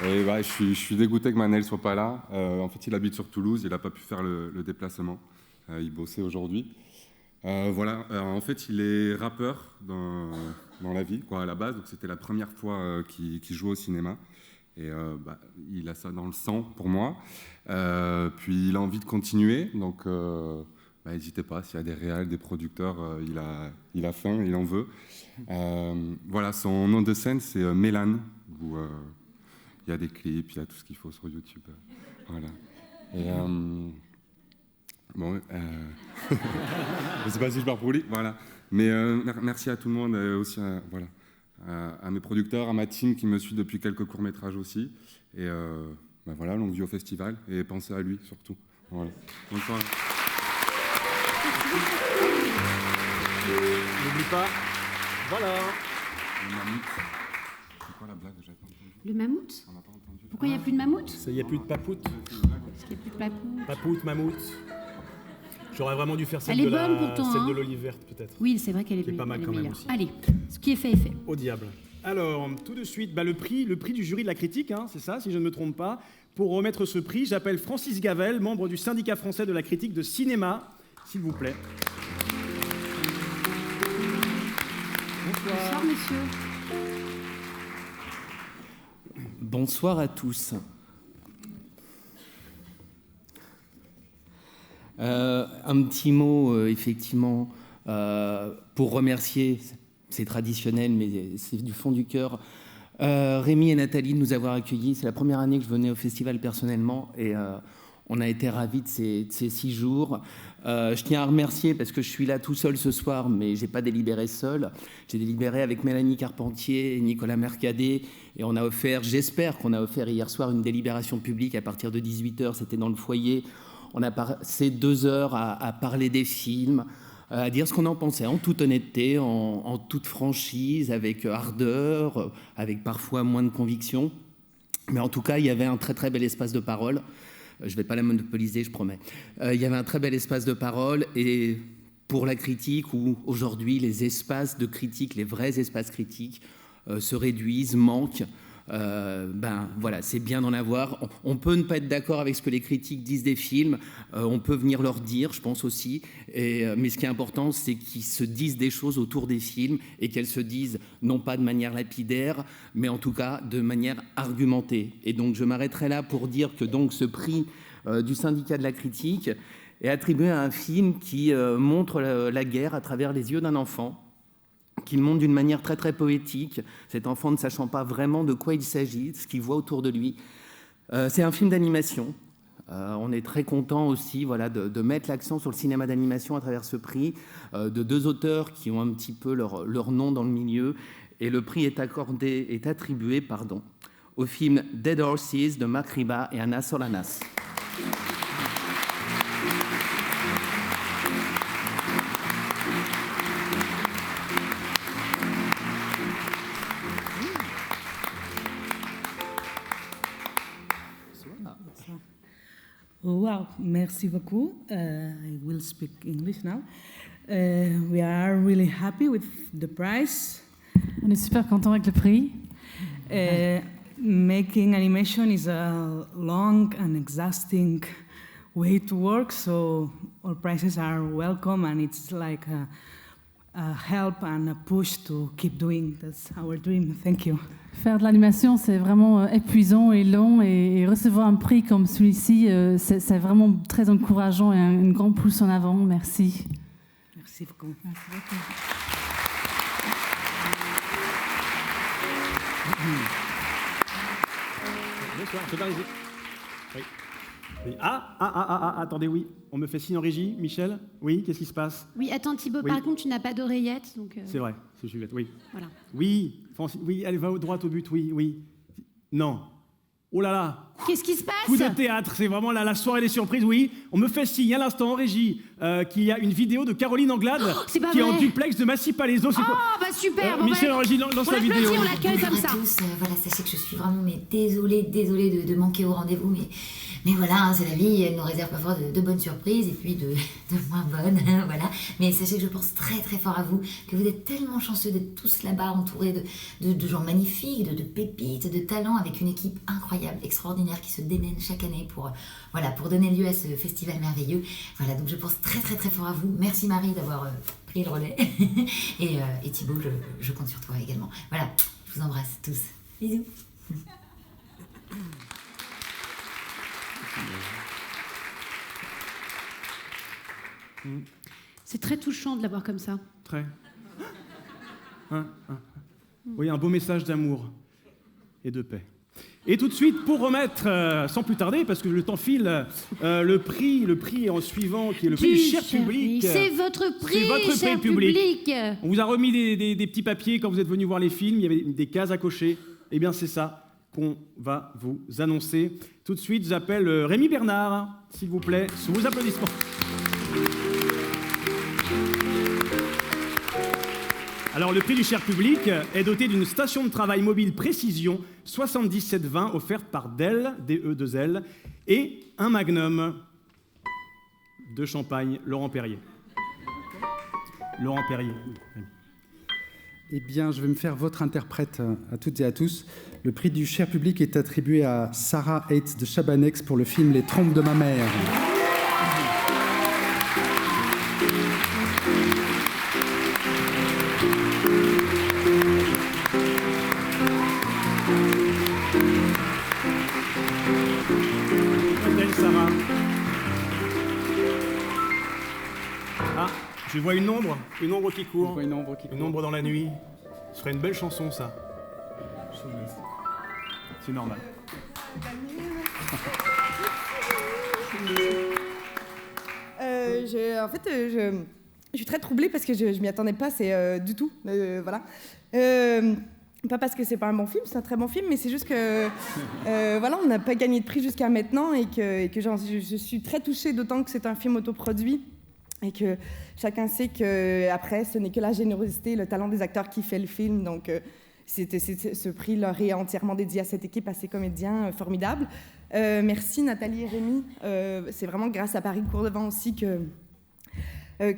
Et bah, je suis dégoûté que Manel ne soit pas là. En fait, il habite sur Toulouse, il n'a pas pu faire le déplacement. Il bossait aujourd'hui. Voilà, en fait, il est rappeur dans la vie, quoi, à la base. Donc, c'était la première fois qu'il jouait au cinéma. Et bah, il a ça dans le sang pour moi. Puis il a envie de continuer, donc bah, n'hésitez pas, s'il y a des réals, des producteurs, il a faim, il en veut. Voilà, son nom de scène c'est Mélane, où il y a des clips, il y a tout ce qu'il faut sur YouTube. Voilà. Et bon, je ne sais pas si je pars pour lui, voilà. Mais merci à tout le monde, aussi voilà. À mes producteurs, à ma team qui me suit depuis quelques courts-métrages aussi. Et ben voilà, longue vie au festival et pensez à lui surtout. Voilà. Bonsoir. N'oublie pas. Voilà. Le mammouth. C'est quoi la blague que j'ai pas entendue? Le mammouth? On n'a pas entendu. Pourquoi il n'y a plus de mammouth? Ça, il n'y a plus de papoute. Parce qu'il n'y a plus de papoute. Papoute, mammouth. J'aurais vraiment dû faire celle Elle est de bonne pourtant, celle hein. de l'olive verte peut-être. Oui, c'est vrai qu'elle est, Qui est pas mal quand même aussi. Allez, ce qui est fait est fait. Au diable. Alors, tout de suite, bah, le prix du jury de la critique, hein, c'est ça, si je ne me trompe pas. Pour remettre ce prix, j'appelle Francis Gavel, membre du syndicat français de la critique de cinéma, s'il vous plaît. Bonsoir, monsieur. Bonsoir à tous. Un petit mot, effectivement, pour remercier, c'est traditionnel, mais c'est du fond du cœur, Rémi et Nathalie de nous avoir accueillis. C'est la première année que je venais au festival personnellement et on a été ravis de ces 6 jours. Je tiens à remercier, parce que je suis là tout seul ce soir, mais je n'ai pas délibéré seul. J'ai délibéré avec Mélanie Carpentier et Nicolas Mercadet et on a offert, j'espère qu'on a offert hier soir une délibération publique à partir de 18h, c'était dans le foyer. On a passé 2 heures à parler des films, à dire ce qu'on en pensait, en toute honnêteté, en toute franchise, avec ardeur, avec parfois moins de conviction. Mais en tout cas, il y avait un très très bel espace de parole. Je ne vais pas la monopoliser, je promets. Il y avait un très bel espace de parole et pour la critique, où aujourd'hui les espaces de critique, les vrais espaces critiques, se réduisent, manquent. Ben voilà, c'est bien d'en avoir. On peut ne pas être d'accord avec ce que les critiques disent des films, on peut venir leur dire, je pense aussi, mais ce qui est important, c'est qu'ils se disent des choses autour des films et qu'elles se disent non pas de manière lapidaire, mais en tout cas de manière argumentée. Et donc je m'arrêterai là pour dire que donc ce prix du syndicat de la critique est attribué à un film qui montre la guerre à travers les yeux d'un enfant, qui montre d'une manière très très poétique, cet enfant ne sachant pas vraiment de quoi il s'agit, de ce qu'il voit autour de lui. C'est un film d'animation. On est très content aussi, voilà, de mettre l'accent sur le cinéma d'animation à travers ce prix, de 2 auteurs qui ont un petit peu leur nom dans le milieu. Et le prix est attribué au film Dead Horses de Marc Riba et Anna Solanas. Oh, wow, merci beaucoup. I will speak English now. We are really happy with the prize. On est super content avec le prix. Making animation is a long and exhausting way to work, so all prizes are welcome, and it's like a help and a push to keep doing. That's our dream. Thank you. Faire de l'animation, c'est vraiment épuisant et long, et recevoir un prix comme celui-ci, c'est vraiment très encourageant et une grande pousse en avant. Merci. Merci beaucoup. Merci beaucoup. Bonsoir, c'est Paris. Oui. Oui. Attendez, oui. On me fait signe en régie, Michel. Oui, qu'est-ce qui se passe? Oui, attends Thibaut, Oui. par contre, tu n'as pas d'oreillette, donc... C'est vrai, c'est Juliette, oui. Voilà. Oui, Francine, oui, allez, va droit au but, oui. Non. Oh là là. Qu'est-ce qui se passe? Coup de théâtre, c'est vraiment la soirée des surprises, oui. On me fait signe à l'instant en régie qu'il y a une vidéo de Caroline Anglade c'est pas qui est en vrai. duplex de Massy Palaiso. Oh, bah super. Michel en régie, lance la vidéo. On l'accueille comme ça. Bonjour à tous, voilà, sachez que je suis vraiment désolée de manquer au rendez-vous, mais voilà, hein, c'est la vie, elle nous réserve parfois de bonnes surprises et puis de moins bonnes, voilà. Mais sachez que je pense très très fort à vous, que vous êtes tellement chanceux d'être tous là-bas, entourés de gens magnifiques, de pépites, de talents, avec une équipe incroyable, extraordinaire, qui se démène chaque année pour donner lieu à ce festival merveilleux. Voilà, donc je pense très très très fort à vous. Merci Marie d'avoir pris le relais. et Thibaut, je compte sur toi également. Voilà, je vous embrasse tous. Bisous. C'est très touchant de l'avoir comme ça. Très. Oui, un beau message d'amour et de paix. Et tout de suite, pour remettre, sans plus tarder, parce que le temps file, le prix en suivant, qui est le prix du cher public. C'est votre prix, C'est votre cher prix public. On vous a remis des petits papiers quand vous êtes venus voir les films, il y avait des cases à cocher. Eh bien, c'est ça qu'on va vous annoncer. Tout de suite, j'appelle Rémi Bernard, s'il vous plaît, sous vos applaudissements. Alors, le prix du cher public est doté d'une station de travail mobile Précision 7720 offerte par Dell, DE2L, et un Magnum de champagne Laurent Perrier. Laurent Perrier. Eh bien, je vais me faire votre interprète à toutes et à tous. Le prix du cher public est attribué à Sarah Hates de Chabanex pour le film Les Trompes de ma mère. Sarah. Ah, je vois une ombre qui court. Une ombre dans la nuit. Ce serait une belle chanson, ça. C'est normal. Je suis très troublée parce que je m'y attendais pas, c'est du tout. Voilà. Pas parce que c'est pas un bon film, c'est un très bon film, mais c'est juste que voilà, on n'a pas gagné de prix jusqu'à maintenant et que je suis très touchée, d'autant que c'est un film autoproduit et que chacun sait que après ce n'est que la générosité et le talent des acteurs qui fait le film. Donc ce prix leur est entièrement dédié à cette équipe, à ces comédiens formidables. Merci Nathalie et Rémi. C'est vraiment grâce à Paris Cours-Devant aussi que ma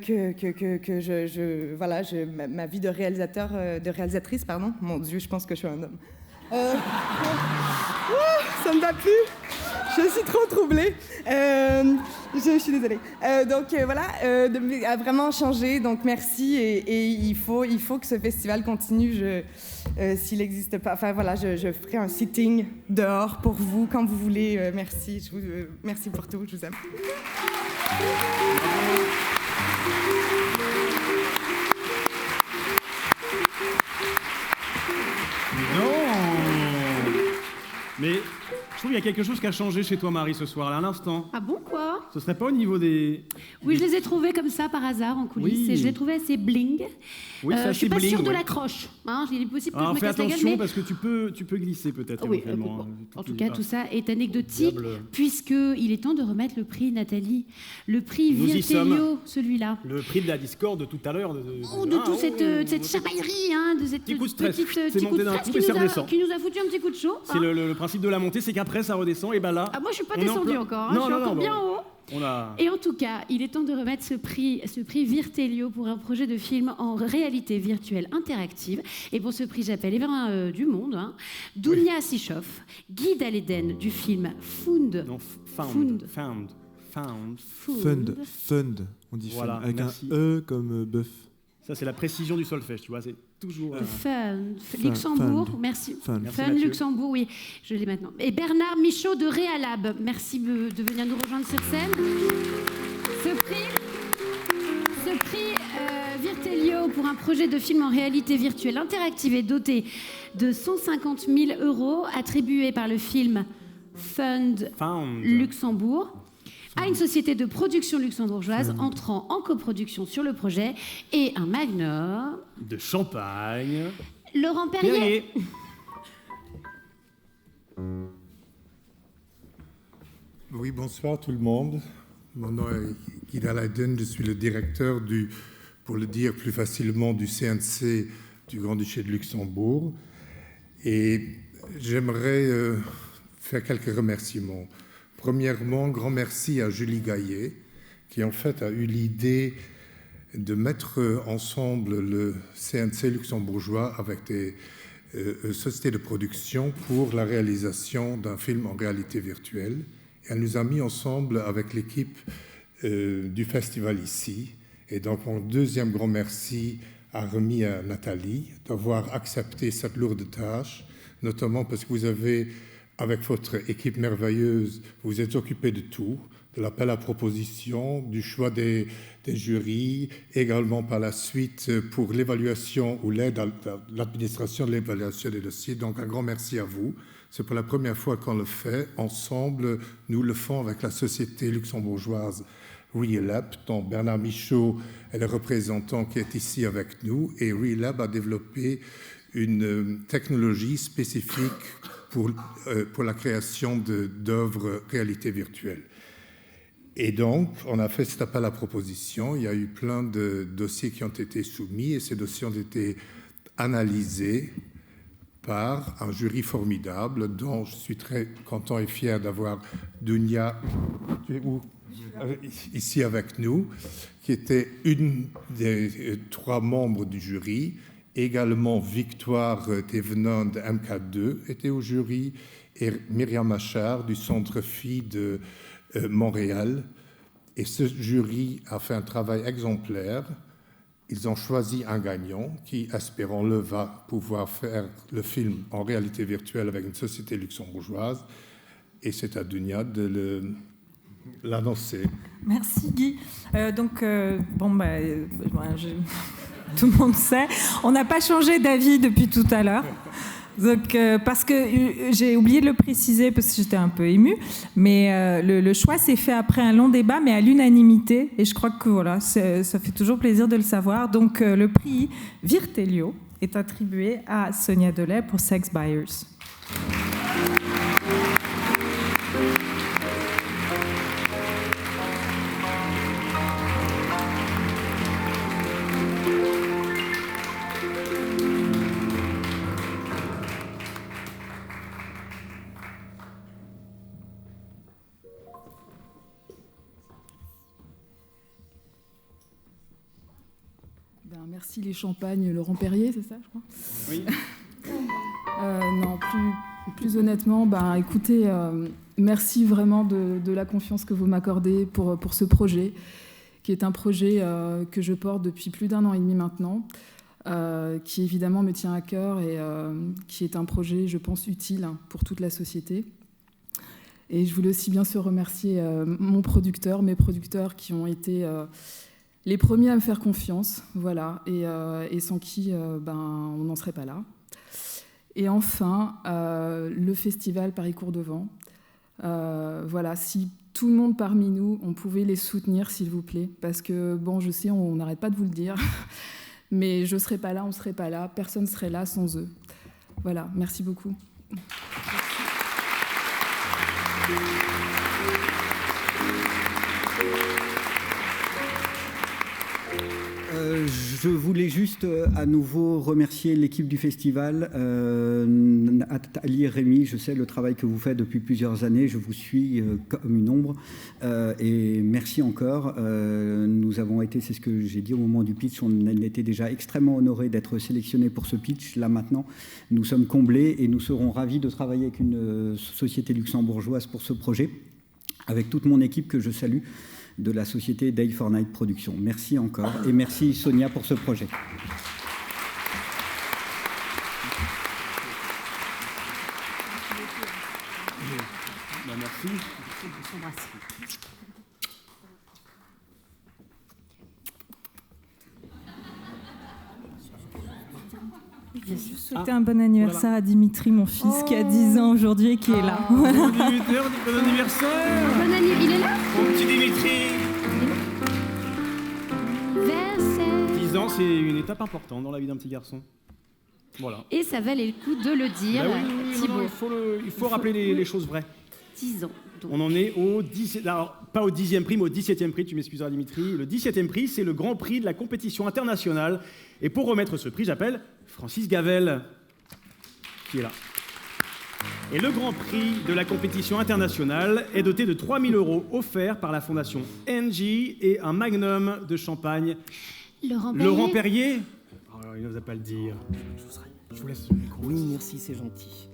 vie de réalisatrice, pardon. Mon Dieu, je pense que je suis un homme. Ça ne va plus. Je suis trop troublée. Je suis désolée. A vraiment changé. Donc merci. Et il faut que ce festival continue. S'il n'existe pas, je ferai un sitting dehors pour vous quand vous voulez. Merci. Merci pour tout. Je vous aime. Mais je trouve qu'il y a quelque chose qui a changé chez toi, Marie, ce soir, là, à l'instant. Ah bon, quoi? Ce serait pas au niveau des... Oui, je les ai trouvés comme ça, par hasard, en coulisses, Oui. et je les trouvais assez bling. Oui, c'est je suis assez pas bling, sûre de oui. l'accroche. Hein, il est possible que Alors, je me fais casse la gueule, attention, mais... parce que tu peux glisser, peut-être, Oui, éventuellement. en tout cas, tout ça est anecdotique, Diable. puisqu'il est temps de remettre le prix, Nathalie. Le prix Nous y Virtelio, sommes. celui-là. Le prix de la discorde de tout à l'heure. De toute cette chamaillerie, hein, de cette Petit coup de stress. petite C'est petit coup monté de d'un stress coup, mais c'est redescend. qui nous a foutu un petit coup de chaud. C'est hein. le principe de la montée, c'est qu'après, ça redescend, et ben là... Ah, moi, je suis pas on est en descendue plein- encore, hein, Non, je suis non, encore non, bien bon. haut. On a... Et en tout cas, il est temps de remettre ce prix Virtelio pour un projet de film en réalité virtuelle interactive. Et pour ce prix, j'appelle les vins du monde, hein, Dounia Sichoff, guide à l'Éden du film Found. Non, Found. Fund, on dit Voilà, fund, avec merci. un E comme bœuf. Ça, c'est la précision du solfège, tu vois, c'est toujours... Luxembourg, Fund. merci. Fund. Merci, Fun Mathieu. Luxembourg, oui, je l'ai maintenant. Et Bernard Michaud de Réalab, merci de venir nous rejoindre sur scène. Ce prix Virtelio pour un projet de film en réalité virtuelle interactive est doté de 150 000 € attribué par le film Found Luxembourg. à une société de production luxembourgeoise entrant en coproduction sur le projet et un magnum de champagne. Laurent Perrier. Oui, bonsoir tout le monde. Mon nom est Guy Daleiden, je suis le directeur pour le dire plus facilement, du CNC du Grand-Duché de Luxembourg. Et j'aimerais faire quelques remerciements. Premièrement, grand merci à Julie Gaillet, qui en fait a eu l'idée de mettre ensemble le CNC luxembourgeois avec des sociétés de production pour la réalisation d'un film en réalité virtuelle. Et elle nous a mis ensemble avec l'équipe du festival ici. Et donc, mon deuxième grand merci a remis à Nathalie d'avoir accepté cette lourde tâche, notamment parce que vous avez, avec votre équipe merveilleuse, vous êtes occupé de tout, de l'appel à proposition, du choix des jurys, également par la suite pour l'évaluation ou l'aide à l'administration de l'évaluation des dossiers. Donc un grand merci à vous. C'est pour la première fois qu'on le fait. Ensemble, nous le faisons avec la société luxembourgeoise ReLab, dont Bernard Michaud est le représentant qui est ici avec nous. Et ReLab a développé une technologie spécifique pour la création d'œuvres réalité virtuelle. Et donc, on a fait cet appel à proposition. Il y a eu plein de dossiers qui ont été soumis et ces dossiers ont été analysés par un jury formidable dont je suis très content et fier d'avoir Dunia ici avec nous, qui était une des 3 membres du jury. Également, Victoire Thévenin de MK2 était au jury et Myriam Machard du Centre Phi de Montréal. Et ce jury a fait un travail exemplaire. Ils ont choisi un gagnant qui, espérons-le, va pouvoir faire le film en réalité virtuelle avec une société luxembourgeoise. Et c'est à Dunia de l'annoncer. Merci Guy. Tout le monde sait, on n'a pas changé d'avis depuis tout à l'heure. Donc, parce que j'ai oublié de le préciser parce que j'étais un peu émue, mais le choix s'est fait après un long débat, mais à l'unanimité. Et je crois que voilà, ça fait toujours plaisir de le savoir. Donc, le prix Virtelio est attribué à Sonia Delay pour Sex Buyers. Merci les champagnes, Laurent Perrier, c'est ça, je crois. Oui. Non, plus honnêtement, écoutez, merci vraiment de la confiance que vous m'accordez pour ce projet, qui est un projet que je porte depuis plus d'1 an et demi maintenant, qui évidemment me tient à cœur et qui est un projet, je pense, utile pour toute la société. Et je voulais aussi bien sûr remercier mes producteurs qui ont été les premiers à me faire confiance, voilà, et sans qui on n'en serait pas là. Et enfin, le festival Paris Cours de Vent. Voilà, si tout le monde parmi nous, on pouvait les soutenir, s'il vous plaît, parce que, bon, je sais, on n'arrête pas de vous le dire, mais je ne serais pas là, on ne serait pas là, personne ne serait là sans eux. Voilà, merci beaucoup. Je voulais juste à nouveau remercier l'équipe du festival, Ali et Rémi, je sais le travail que vous faites depuis plusieurs années, je vous suis comme une ombre et merci encore. Nous avons été, c'est ce que j'ai dit au moment du pitch, on était déjà extrêmement honorés d'être sélectionnés pour ce pitch. Là maintenant, nous sommes comblés et nous serons ravis de travailler avec une société luxembourgeoise pour ce projet, avec toute mon équipe que je salue, de la société Day for Night Productions. Merci encore et merci Sonia pour ce projet. Merci. Je veux souhaiter un bon anniversaire à Dimitri, mon fils, qui a 10 ans aujourd'hui et qui est là. Bon anniversaire. Il est là. Mon petit Dimitri. 10 ans, c'est une étape importante dans la vie d'un petit garçon. Voilà. Et ça valait le coup de le dire, Bah oui, Thibaut. non, il faut rappeler les choses vraies. 10 ans. Donc. On en est au 17... Alors, pas au 10e prix, mais au 17e prix, tu m'excuseras Dimitri. Le 17e prix, c'est le grand prix de la compétition internationale. Et pour remettre ce prix, j'appelle Francis Gavel, qui est là. Et le grand prix de la compétition internationale est doté de 3 000 € offerts par la fondation NG et un magnum de champagne. Laurent Perrier. Oh, il n'ose pas le dire. Je vous laisse le micro. Oui, merci, c'est gentil.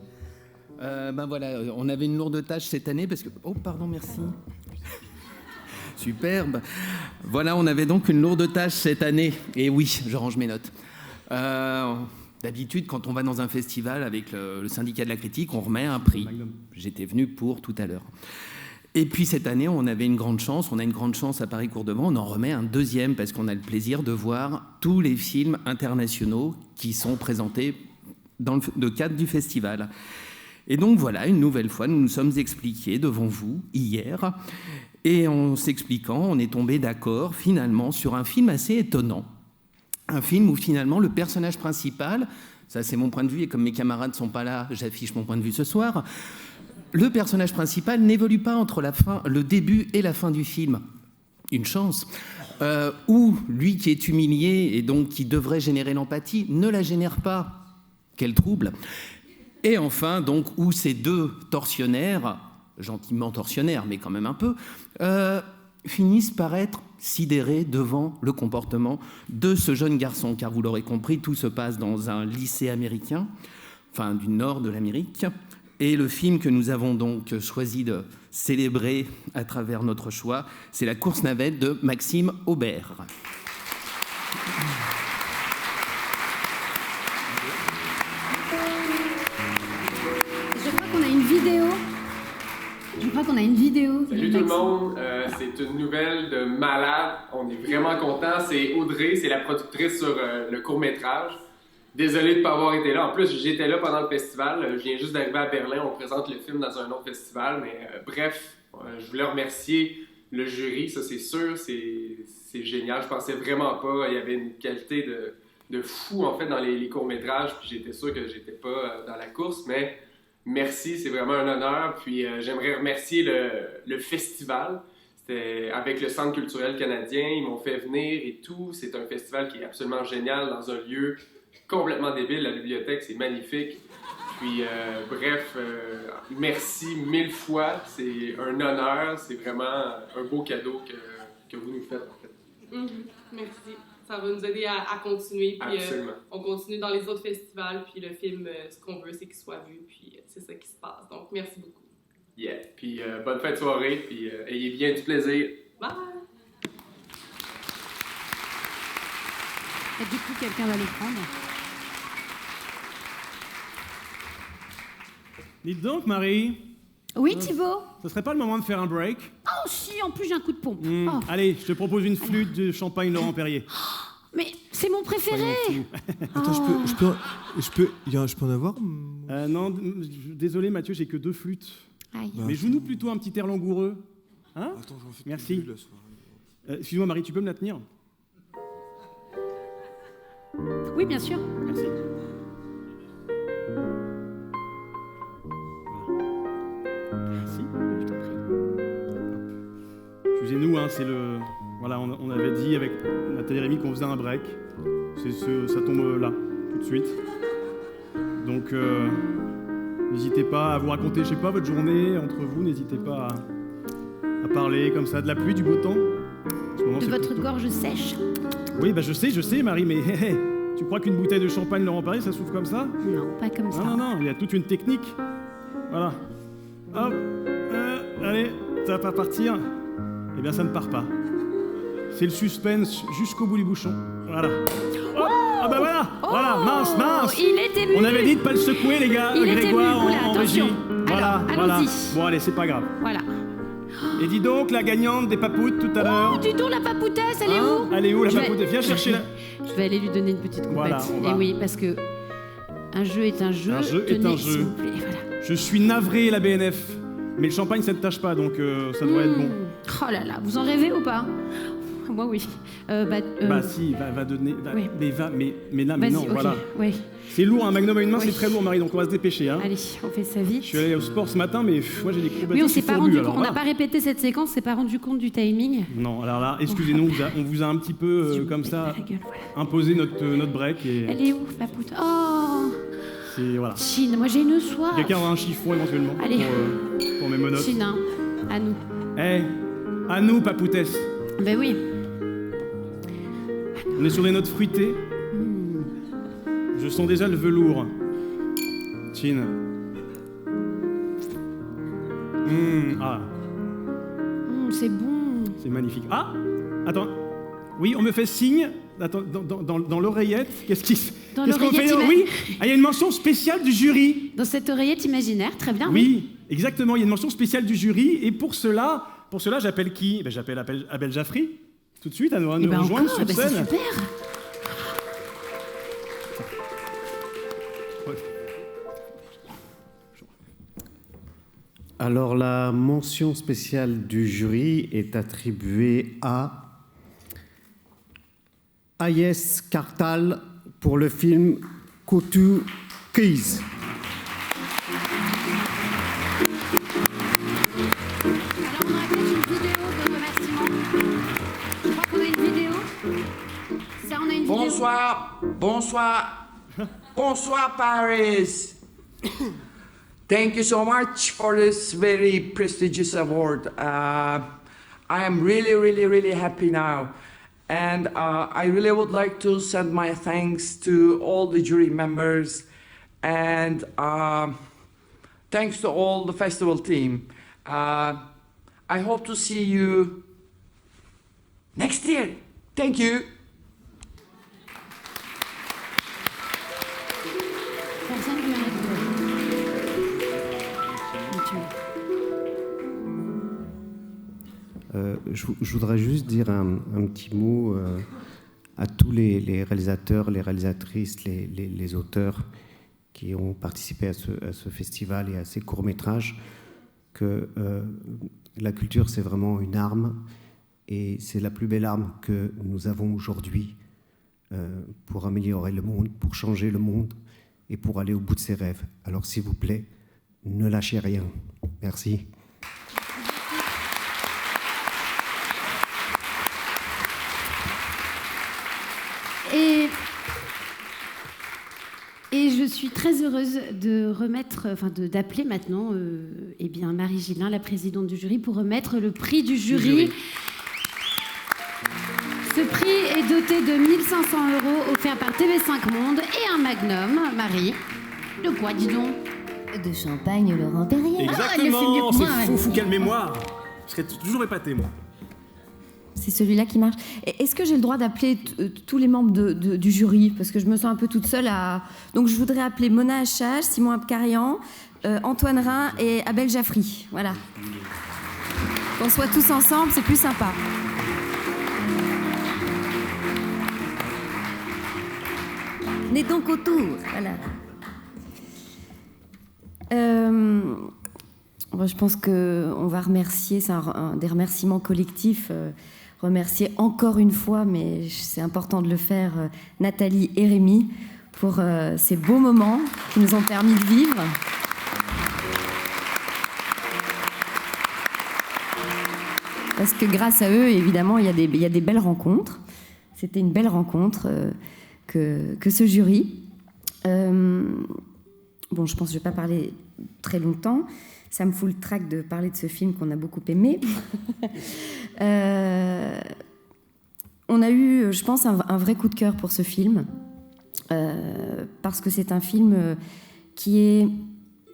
Ben voilà, on avait une lourde tâche cette année parce que... Oh, pardon, merci. Superbe. Voilà, on avait donc une lourde tâche cette année. Et oui, je range mes notes. D'habitude, quand on va dans un festival avec le syndicat de la critique, on remet un prix. J'étais venu pour tout à l'heure. Et puis cette année, on avait une grande chance. On a une grande chance à Paris-Cours-Devant. On en remet un deuxième parce qu'on a le plaisir de voir tous les films internationaux qui sont présentés dans le cadre du festival. Et donc voilà, une nouvelle fois, nous nous sommes expliqués devant vous hier. Et en s'expliquant, on est tombé d'accord finalement sur un film assez étonnant. Un film où finalement le personnage principal, ça c'est mon point de vue et comme mes camarades ne sont pas là, j'affiche mon point de vue ce soir, le personnage principal n'évolue pas entre le début et la fin du film. Une chance. Où lui qui est humilié et donc qui devrait générer l'empathie ne la génère pas. Quel trouble. Et enfin, donc, où ces deux tortionnaires, gentiment tortionnaires, mais quand même un peu, finissent par être sidérés devant le comportement de ce jeune garçon. Car vous l'aurez compris, tout se passe dans un lycée américain, enfin du nord de l'Amérique. Et le film que nous avons donc choisi de célébrer à travers notre choix, c'est La course navette de Maxime Aubert. Je crois qu'on a une vidéo. Salut tout le monde, c'est une nouvelle de malade, on est vraiment contents. C'est Audrey, c'est la productrice sur le court-métrage. Désolé de ne pas avoir été là, en plus j'étais là pendant le festival, je viens juste d'arriver à Berlin, on présente le film dans un autre festival, mais bref, je voulais remercier le jury, ça c'est sûr, c'est génial, je pensais vraiment pas, il y avait une qualité de fou en fait dans les courts-métrages, puis j'étais sûr que j'étais pas dans la course, mais... Merci, c'est vraiment un honneur. Puis j'aimerais remercier le festival. C'était avec le Centre culturel canadien. Ils m'ont fait venir et tout. C'est un festival qui est absolument génial dans un lieu complètement débile. La bibliothèque, c'est magnifique. Puis bref, merci 1000 fois. C'est un honneur. C'est vraiment un beau cadeau que vous nous faites en fait. Merci. Ça va nous aider à continuer. Puis on continue dans les autres festivals. Puis le film, ce qu'on veut, c'est qu'il soit vu. Puis c'est ça qui se passe. Donc, merci beaucoup. Yeah. Puis bonne fin de soirée. Puis ayez bien du plaisir. Bye! Et du coup, quelqu'un va les prendre. Dites donc, Marie. Oui, Thibaut. Ce serait pas le moment de faire un break? Oh si, en plus j'ai un coup de pompe. Oh. Allez, je te propose une flûte de champagne Laurent Perrier. Mais c'est mon préféré. Attends, je peux en avoir? Non, désolé Mathieu, j'ai que 2 flûtes. Aïe. Mais joue-nous plutôt un petit air langoureux. Hein? Attends, j'en fais merci. plus la soirée. Excuse-moi Marie, tu peux me la tenir? Oui, bien sûr. Merci. Merci, je t'en prie. Excusez-nous, hein, c'est le... Voilà, on avait dit avec Nathalie Rémy qu'on faisait un break. Ça tombe là, tout de suite. Donc, n'hésitez pas à vous raconter, je sais pas, votre journée entre vous. N'hésitez pas à parler comme ça, de la pluie, du beau temps. De votre gorge sèche. Oui, bah je sais, Marie, mais tu crois qu'une bouteille de champagne Laurent Perrier, ça s'ouvre comme ça? Non, pas comme ça. Non, il y a toute une technique. Voilà. Hop, allez, ça va pas partir? Eh bien, ça ne part pas. C'est le suspense jusqu'au bout du bouchon. Voilà. Oh, ah bah voilà, voilà, mince. Il est ému. On avait dit de pas le secouer, les gars. Il est Grégoire ému. Oula, en régie. attention. Voilà, Alors, voilà. allons-y. Bon, allez, c'est pas grave. Voilà. Et dis donc, la gagnante des papoutes tout à l'heure. Oh, dis donc, la papoutesse, elle est où? Elle est où, la papoutesse? Viens chercher la... Je vais aller lui donner une petite compète. Voilà, Et oui, parce que Un jeu est un jeu. Un jeu est un jeu. Je suis navré, la BNF. Mais le champagne, ça ne tâche pas, donc ça devrait être bon. Oh là là, vous en rêvez ou pas? Moi, oui. Bah si, va donner... Oui. Mais là, mais non, okay. voilà. Oui. C'est lourd, un magnum à une main, Oui. c'est très lourd, Marie, donc on va se dépêcher. Hein. Allez, on fait ça vite. Je suis allé au sport ce matin, mais moi j'ai des courbatures. Oui, on s'est pas rendu compte, on voilà. n'a pas répété cette séquence, on s'est pas rendu compte du timing. Non, alors là, excusez-nous, on vous a un petit peu, comme ça, imposé notre break. Et... Elle est où, Papoute? Oh, c'est, voilà. Chine, moi j'ai une soif. Quelqu'un aura un chiffon éventuellement Allez. pour mes menottes. Chine, hein, à nous. À nous, Papoutesse. Ben oui. On est sur des notes fruitées. Je sens déjà le velours. Chin. Ah. C'est bon. C'est magnifique. Ah, attends. Oui, on me fait signe. Attends, dans l'oreillette. Qu'est-ce qu'on fait? Oui. Ah, il y a une mention spéciale du jury. Dans cette oreillette imaginaire, très bien. Oui, exactement. Il y a une mention spéciale du jury. Et pour cela, j'appelle qui? J'appelle Abel Jaffry. Tout de suite, à nous rejoindre sur scène. C'est super. Alors, la mention spéciale du jury est attribuée à Ayes Kartal pour le film Coutu Keys. Bonsoir Paris. Thank you so much for this very prestigious award. I am really happy now. And I really would like to send my thanks to all the jury members and thanks to all the festival team. I hope to see you next year. Thank you. Je voudrais juste dire un petit mot à tous les réalisateurs, les réalisatrices, les auteurs qui ont participé à ce festival et à ces courts-métrages, que la culture, c'est vraiment une arme, et c'est la plus belle arme que nous avons aujourd'hui pour améliorer le monde, pour changer le monde et pour aller au bout de ses rêves. Alors, s'il vous plaît, ne lâchez rien. Merci. Et je suis très heureuse de d'appeler maintenant Marie Gillin, la présidente du jury, pour remettre le prix du jury. Ce prix est doté de 1 500 € offert par TV5 Monde et un magnum. Marie, de quoi, dis donc? De champagne Laurent Perrier. Exactement, c'est fou quelle mémoire. Je serais toujours épaté, moi. C'est celui-là qui marche. Est-ce que j'ai le droit d'appeler tous les membres du jury? Parce que je me sens un peu toute seule à... Donc je voudrais appeler Mona Achage, Simon Abkarian, Antoine Rhin et Abel Jaffry. Voilà. Qu'on soit tous ensemble, c'est plus sympa. Venez donc autour. Voilà. Je pense qu'on va remercier, c'est un des remerciements collectifs, remercier encore une fois, mais c'est important de le faire, Nathalie et Rémi, pour ces beaux moments qui nous ont permis de vivre. Parce que grâce à eux, évidemment, il y a des belles rencontres. C'était une belle rencontre que ce jury. Bon, je pense que je ne vais pas parler très longtemps. Ça me fout le trac de parler de ce film qu'on a beaucoup aimé. On a eu, je pense, un vrai coup de cœur pour ce film. Parce que c'est un film qui est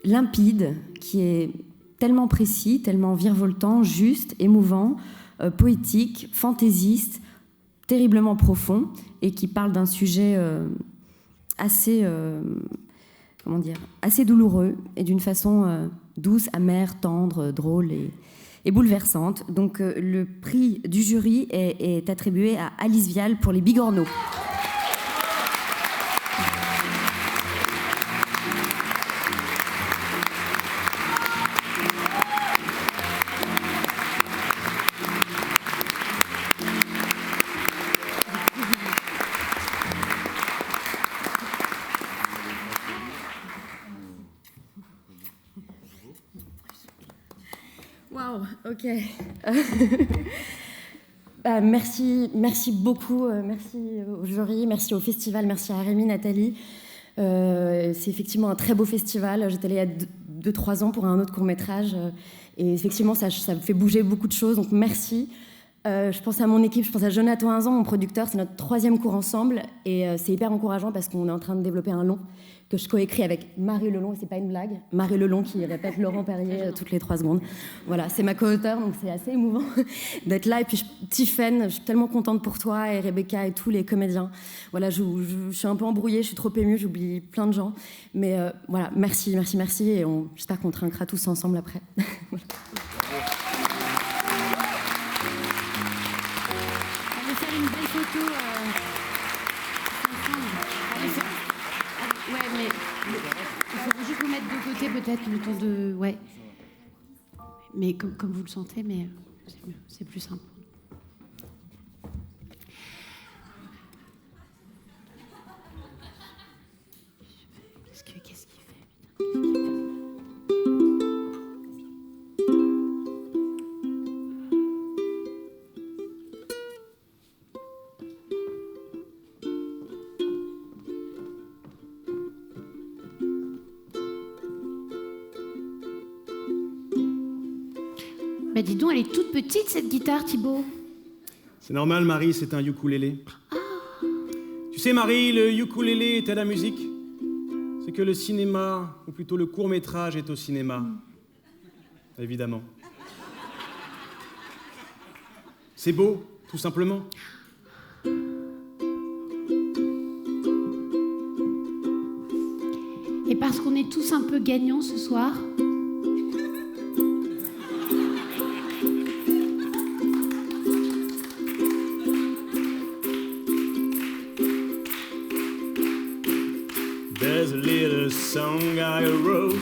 limpide, qui est tellement précis, tellement virevoltant, juste, émouvant, poétique, fantaisiste, terriblement profond, et qui parle d'un sujet assez douloureux, et d'une façon douce, amère, tendre, drôle et bouleversante. Donc le prix du jury est attribué à Alice Vial pour Les Bigorneaux. Ok. Merci beaucoup. Merci au jury, merci au festival, merci à Rémi, Nathalie. C'est effectivement un très beau festival. J'étais allée il y a 2-3 ans pour un autre court-métrage. Et effectivement, ça me fait bouger beaucoup de choses. Donc merci. Je pense à mon équipe, je pense à Jonathan Inzan, mon producteur. C'est notre 3e cours ensemble. Et c'est hyper encourageant parce qu'on est en train de développer un long que je coécris avec Marie Lelon, et c'est pas une blague, Marie Lelon qui répète Laurent Perrier toutes les 3 secondes. Voilà, c'est ma co-auteure, donc c'est assez émouvant d'être là. Et puis Tiffaine, je suis tellement contente pour toi et Rebecca et tous les comédiens. Voilà, je suis un peu embrouillée, je suis trop émue, j'oublie plein de gens. Mais voilà, merci, et j'espère qu'on trinquera tous ensemble après. Voilà. On va faire une belle photo ensemble. Ouais, mais il faut juste vous mettre de côté peut-être le temps de... Ouais. Mais comme vous le sentez, mais c'est mieux, c'est plus simple. Qu'est-ce qu'il fait? Bah dis donc, elle est toute petite cette guitare, Thibaut. C'est normal, Marie, c'est un ukulélé. Tu sais, Marie, le ukulélé est à la musique. C'est que le cinéma, ou plutôt le court-métrage, est au cinéma. Évidemment. C'est beau, tout simplement. Et parce qu'on est tous un peu gagnants ce soir... There's a little song I wrote,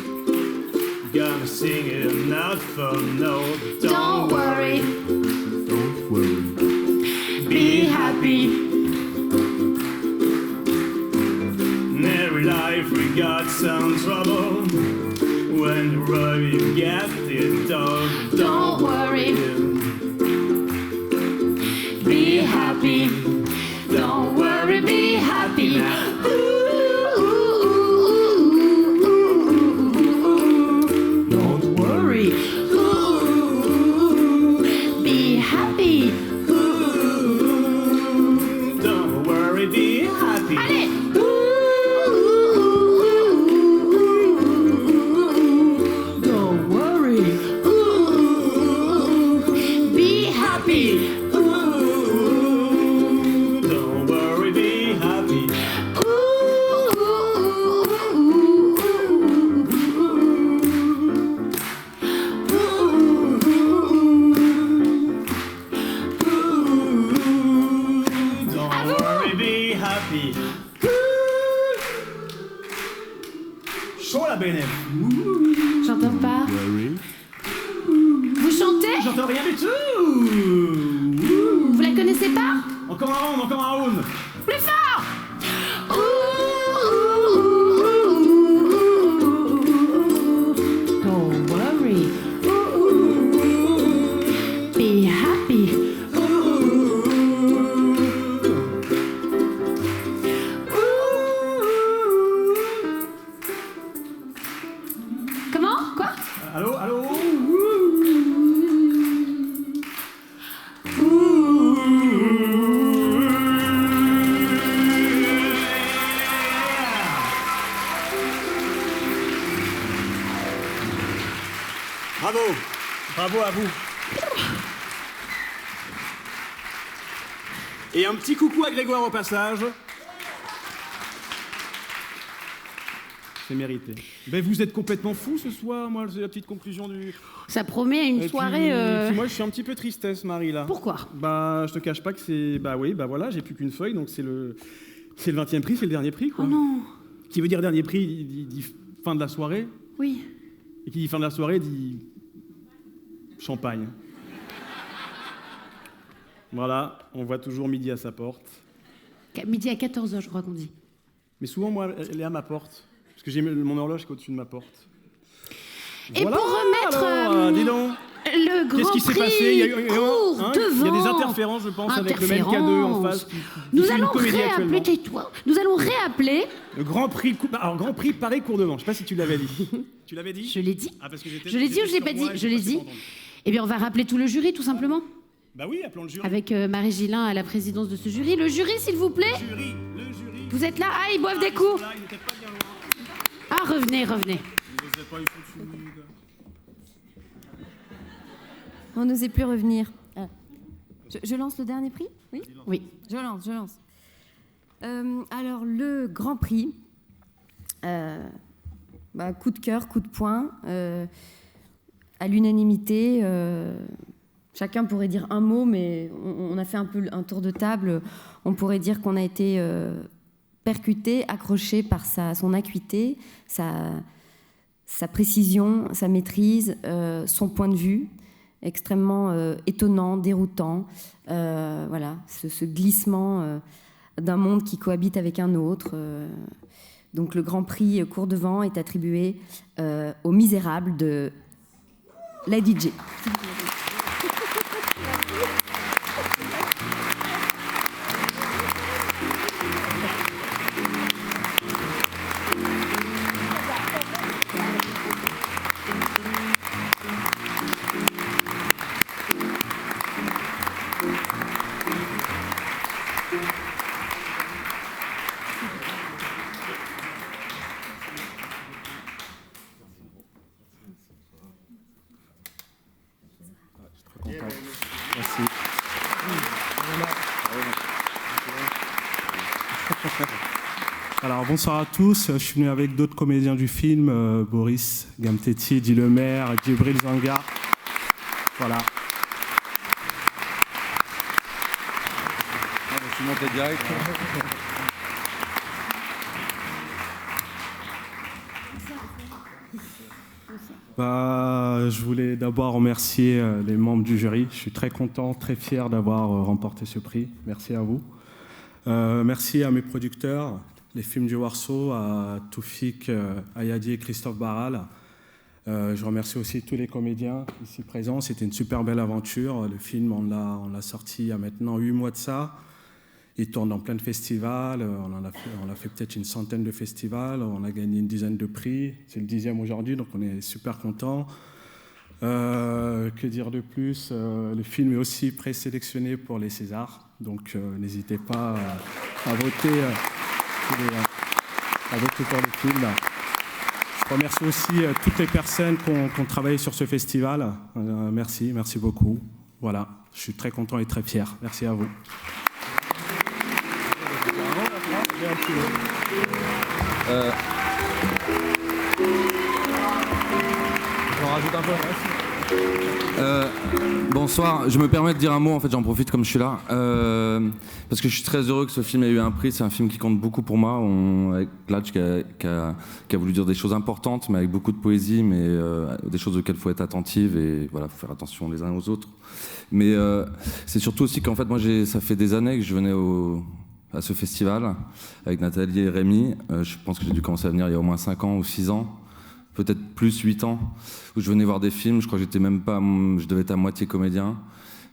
gonna sing it out for no. Don't worry, don't worry, be happy. In every life we got some trouble. When the road you get it done. Don't worry, be happy. Don't worry, be happy. Chaud la bénéf. J'entends pas. Vous chantez? J'entends rien du tout. Vous la connaissez pas? Encore un round, encore un round. Plus fort! Don't worry. Be happy. Comment? Quoi? Allô, allô? Bravo, bravo à vous. Et un petit coucou à Grégoire au passage. C'est mérité. Ben vous êtes complètement fous ce soir, moi c'est la petite conclusion du... Ça promet une soirée... Et puis moi je suis un petit peu tristesse, Marie, là. Pourquoi? Bah je te cache pas que c'est... Bah oui, bah voilà, j'ai plus qu'une feuille, donc c'est le 20e prix, c'est le dernier prix, quoi. Oh non. Qui veut dire dernier prix, dit fin de la soirée. Oui. Et qui dit fin de la soirée, dit... champagne. Voilà, on voit toujours midi à sa porte. Midi à 14h, je crois qu'on dit. Mais souvent, moi, elle est à ma porte. Parce que j'ai mon horloge qui est au-dessus de ma porte. Et voilà, pour remettre... alors, dis donc. Le Grand Qu'est-ce qui s'est Prix passé? Il y a des devant. interférences, je pense, avec le même K2 en face. Nous allons réappeler, tais-toi. Nous allons réappeler. Le Grand Prix, Grand Prix Paris-Cours-de-Vent. Je ne sais pas si tu l'avais dit. Tu l'avais dit? Je l'ai dit. Ah, parce que Je l'ai dit ou je l'ai pas dit? Je l'ai dit. Eh bien, on va rappeler tout le jury, tout simplement. Bah oui, appelons le jury. Avec Marie Gillin à la présidence de ce jury. Le jury, s'il vous plaît. Le jury. Vous êtes là? Ah, ils boivent des coups. Ah, revenez. On n'osait plus revenir. Je lance le dernier prix? Oui. Oui. Je lance. Alors, le Grand Prix, coup de cœur, coup de poing, à l'unanimité. Chacun pourrait dire un mot, mais on a fait un peu un tour de table. On pourrait dire qu'on a été percuté, accroché par son acuité, sa précision, sa maîtrise, son point de vue, extrêmement étonnant, déroutant. Voilà, ce glissement d'un monde qui cohabite avec un autre. Donc le Grand Prix Cours-de-Vent est attribué aux Misérables de la DJ. Merci. Alors bonsoir à tous, je suis venu avec d'autres comédiens du film, Boris Gamtetti, Di Lemaire, Djibril Zanga. Voilà. Je suis monté direct. Je voulais d'abord remercier les membres du jury. Je suis très content, très fier d'avoir remporté ce prix. Merci à vous. Merci à mes producteurs, les films du Warsaw, à Toufik Ayadi et Christophe Barral. Je remercie aussi tous les comédiens ici présents. C'était une super belle aventure. Le film, on l'a sorti il y a maintenant 8 mois de ça. Il tourne dans plein de festivals. On a fait peut-être une centaine de festivals. On a gagné une dizaine de prix. C'est le 10e aujourd'hui, donc on est super contents. Que dire de plus? Le film est aussi présélectionné pour les Césars. Donc n'hésitez pas à voter pour le film. Je remercie aussi toutes les personnes qui ont travaillé sur ce festival. Merci beaucoup. Voilà, je suis très content et très fier. Merci à vous. J'en rajoute un peu. Bonsoir, je me permets de dire un mot, en fait j'en profite comme je suis là, parce que je suis très heureux que ce film ait eu un prix. C'est un film qui compte beaucoup pour moi, avec Latch qui a voulu dire des choses importantes, mais avec beaucoup de poésie, mais des choses auxquelles il faut être attentive, et voilà, faut faire attention les uns aux autres. Mais c'est surtout aussi qu'en fait moi ça fait des années que je venais à ce festival avec Nathalie et Rémi. Je pense que j'ai dû commencer à venir il y a au moins 5 ans ou 6 ans, peut-être plus 8 ans, où je venais voir des films. Je crois que je devais être à moitié comédien.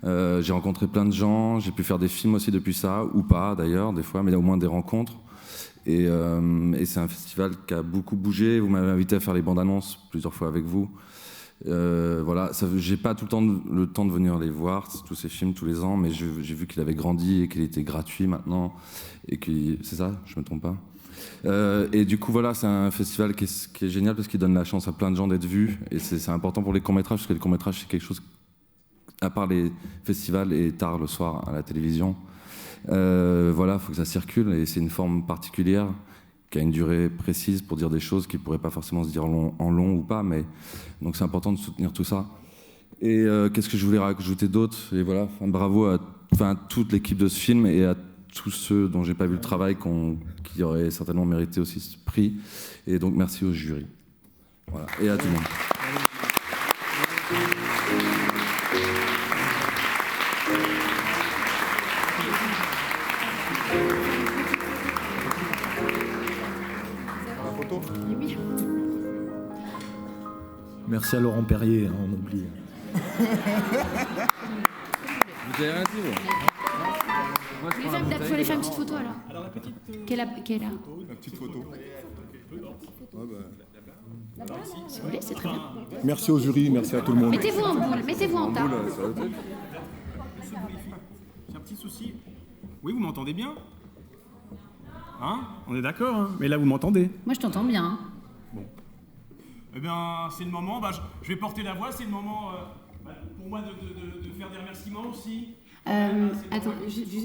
J'ai rencontré plein de gens, j'ai pu faire des films aussi depuis ça, ou pas d'ailleurs des fois, mais au moins des rencontres. Et c'est un festival qui a beaucoup bougé. Vous m'avez invité à faire les bandes annonces plusieurs fois avec vous. Voilà, j'ai pas tout le temps de venir les voir, tous ces films tous les ans, mais j'ai vu qu'il avait grandi et qu'il était gratuit maintenant, et c'est ça, je me trompe pas. Et du coup voilà, c'est un festival qui est génial parce qu'il donne la chance à plein de gens d'être vus, et c'est important pour les courts-métrages, parce que les courts-métrages c'est quelque chose, à part les festivals et tard le soir à la télévision, voilà, faut que ça circule, et c'est une forme particulière qui a une durée précise pour dire des choses qui ne pourraient pas forcément se dire en long ou pas, mais donc c'est important de soutenir tout ça. Et qu'est-ce que je voulais rajouter d'autre? Et voilà, bravo à toute l'équipe de ce film et à tous ceux dont j'ai pas vu le travail qui auraient certainement mérité aussi ce prix. Et donc merci au jury. Voilà, et à tout le monde. Merci à Laurent Perrier, on oublie. Vous avez rien dit, Vous voulez faire une petite photo alors Quelle est là La petite photo. Si vous voulez, c'est très bien. Merci au jury, merci à tout le monde. Mettez-vous en boule, mettez-vous en tas. J'ai un petit souci. Oui, vous m'entendez bien? Hein? On est d'accord, hein? Mais là, vous m'entendez? Moi, je t'entends bien. Eh bien, c'est le moment, je vais porter la voix, c'est le moment pour moi de faire des remerciements aussi. Attends,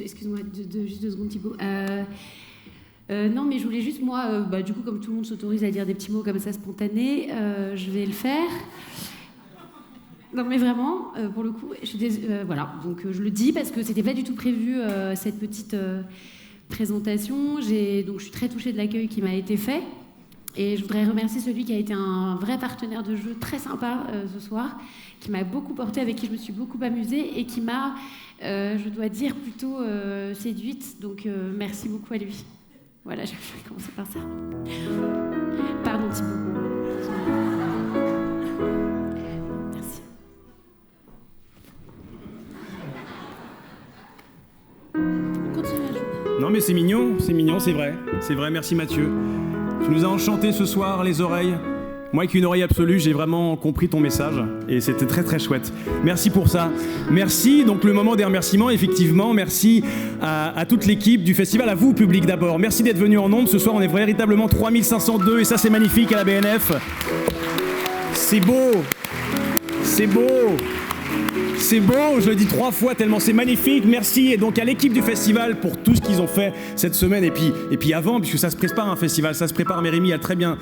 excuse-moi, juste 2 secondes, Thibaut. Non, mais je voulais juste, moi, du coup, comme tout le monde s'autorise à dire des petits mots comme ça spontanés, je vais le faire. Non, mais vraiment, pour le coup, voilà. Donc, je le dis parce que c'était pas du tout prévu, cette petite présentation. Donc, je suis très touchée de l'accueil qui m'a été fait. Et je voudrais remercier celui qui a été un vrai partenaire de jeu très sympa ce soir, qui m'a beaucoup porté, avec qui je me suis beaucoup amusée et qui m'a, je dois dire, plutôt séduite. Donc, merci beaucoup à lui. Voilà, je vais commencer par ça. Pardon, Thibaut. Merci. Continue à jouer. Non, mais c'est mignon, c'est vrai. C'est vrai, merci Mathieu. Tu nous as enchanté ce soir, les oreilles. Moi, avec une oreille absolue, j'ai vraiment compris ton message et c'était très très chouette. Merci pour ça. Merci, donc le moment des remerciements, effectivement. Merci à toute l'équipe du festival, à vous, public d'abord. Merci d'être venu en nombre. Ce soir, on est véritablement 3502 et ça, c'est magnifique à la BNF. C'est beau. C'est beau. C'est beau, je le dis 3 fois tellement c'est magnifique. Merci et donc à l'équipe du festival pour tout ce qu'ils ont fait cette semaine et puis avant, puisque ça se prépare un festival, ça se prépare. Mais Rémi l'a très bien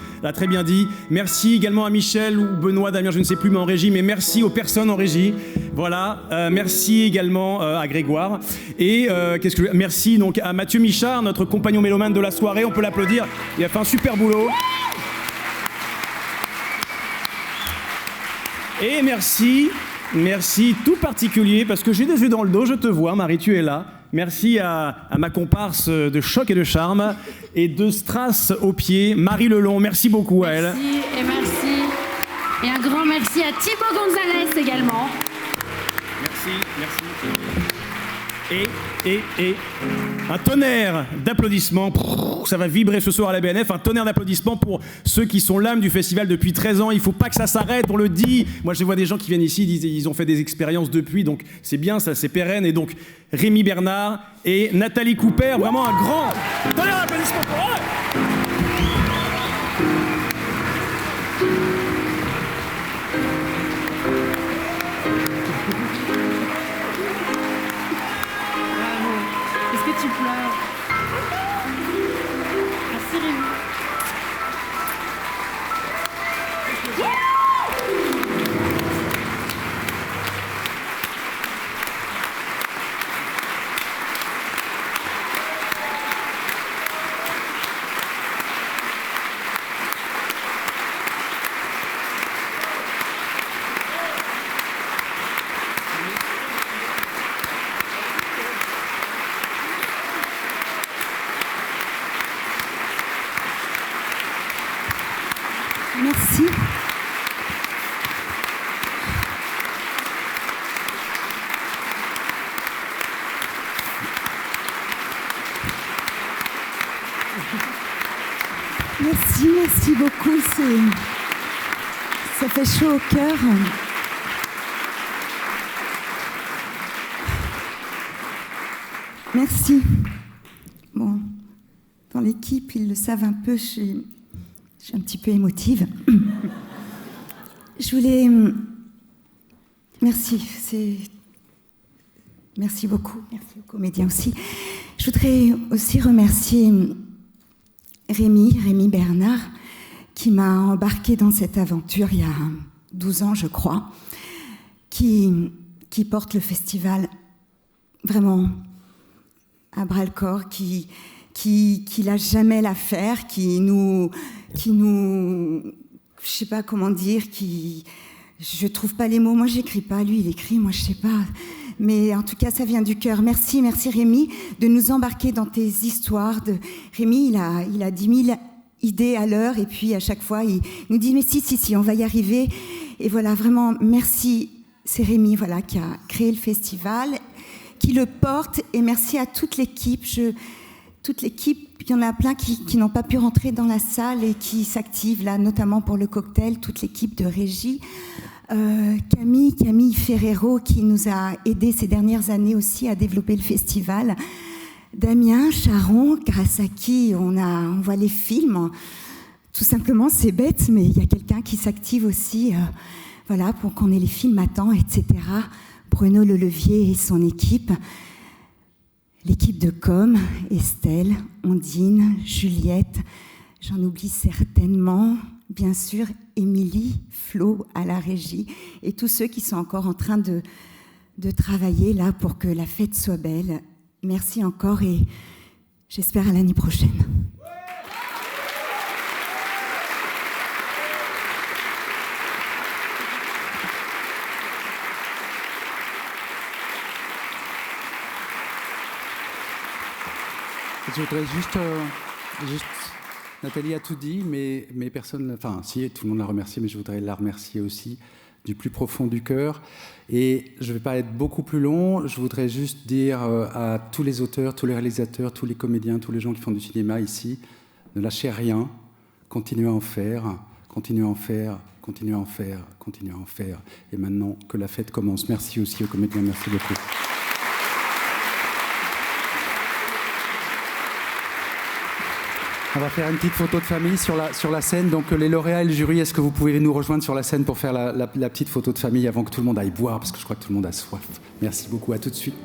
dit. Merci également à Michel ou Benoît, Damien, je ne sais plus, mais en régie. Mais merci aux personnes en régie. Voilà. Merci également à Grégoire et merci donc à Mathieu Michard, notre compagnon mélomane de la soirée. On peut l'applaudir. Il a fait un super boulot. Et merci tout particulier, parce que j'ai des yeux dans le dos, je te vois, Marie, tu es là. Merci à ma comparse de choc et de charme, et de strass aux pieds, Marie Lelon, merci beaucoup à elle. Merci. Et un grand merci à Thibaut Gonzalez également. Merci. Et un tonnerre d'applaudissements, ça va vibrer ce soir à la BNF, un tonnerre d'applaudissements pour ceux qui sont l'âme du festival depuis 13 ans. Il ne faut pas que ça s'arrête, on le dit. Moi, je vois des gens qui viennent ici, ils ont fait des expériences depuis, donc c'est bien, ça, c'est pérenne. Et donc, Rémi Bernard et Nathalie Cooper, vraiment un grand tonnerre d'applaudissements pour eux. Tu pleures. Merci Rémi. Merci. Merci beaucoup. Ça fait chaud au cœur. Merci. Bon, dans l'équipe, ils le savent un peu, je suis un petit peu émotive. Je voulais... Merci, merci beaucoup aux comédiens aussi. Je voudrais aussi remercier Rémi Bernard, qui m'a embarquée dans cette aventure il y a 12 ans, je crois, qui porte le festival vraiment à bras-le-corps, qui lâche jamais l'affaire, qui nous, je sais pas comment dire, je trouve pas les mots, moi j'écris pas, lui il écrit, moi je sais pas, mais en tout cas ça vient du cœur. Merci Rémi de nous embarquer dans tes histoires. Rémi il a 10 000 idées à l'heure et puis à chaque fois il nous dit mais si on va y arriver, et voilà, vraiment merci, c'est Rémi voilà, qui a créé le festival, qui le porte, et merci à toute l'équipe. Toute l'équipe, il y en a plein qui n'ont pas pu rentrer dans la salle et qui s'activent là, notamment pour le cocktail, toute l'équipe de régie. Camille Ferrero qui nous a aidés ces dernières années aussi à développer le festival. Damien Charon, grâce à qui on voit les films. Tout simplement, c'est bête, mais il y a quelqu'un qui s'active aussi voilà, pour qu'on ait les films à temps, etc. Bruno Lelevier et son équipe. L'équipe de com, Estelle, Ondine, Juliette, j'en oublie certainement, bien sûr, Émilie, Flo à la régie, et tous ceux qui sont encore en train de travailler là pour que la fête soit belle. Merci encore et j'espère à l'année prochaine. Je voudrais juste Nathalie a tout dit, mais personne, enfin si, tout le monde l'a remercié, mais je voudrais la remercier aussi du plus profond du cœur. Et je ne vais pas être beaucoup plus long, je voudrais juste dire à tous les auteurs, tous les réalisateurs, tous les comédiens, tous les gens qui font du cinéma ici, ne lâchez rien, continuez à en faire, continuez à en faire, continuez à en faire, continuez à en faire. Et maintenant que la fête commence. Merci aussi aux comédiens, merci beaucoup. On va faire une petite photo de famille sur la scène. Donc les lauréats et le jury, est-ce que vous pouvez nous rejoindre sur la scène pour faire la petite photo de famille avant que tout le monde aille boire, parce que je crois que tout le monde a soif. Merci beaucoup, à tout de suite.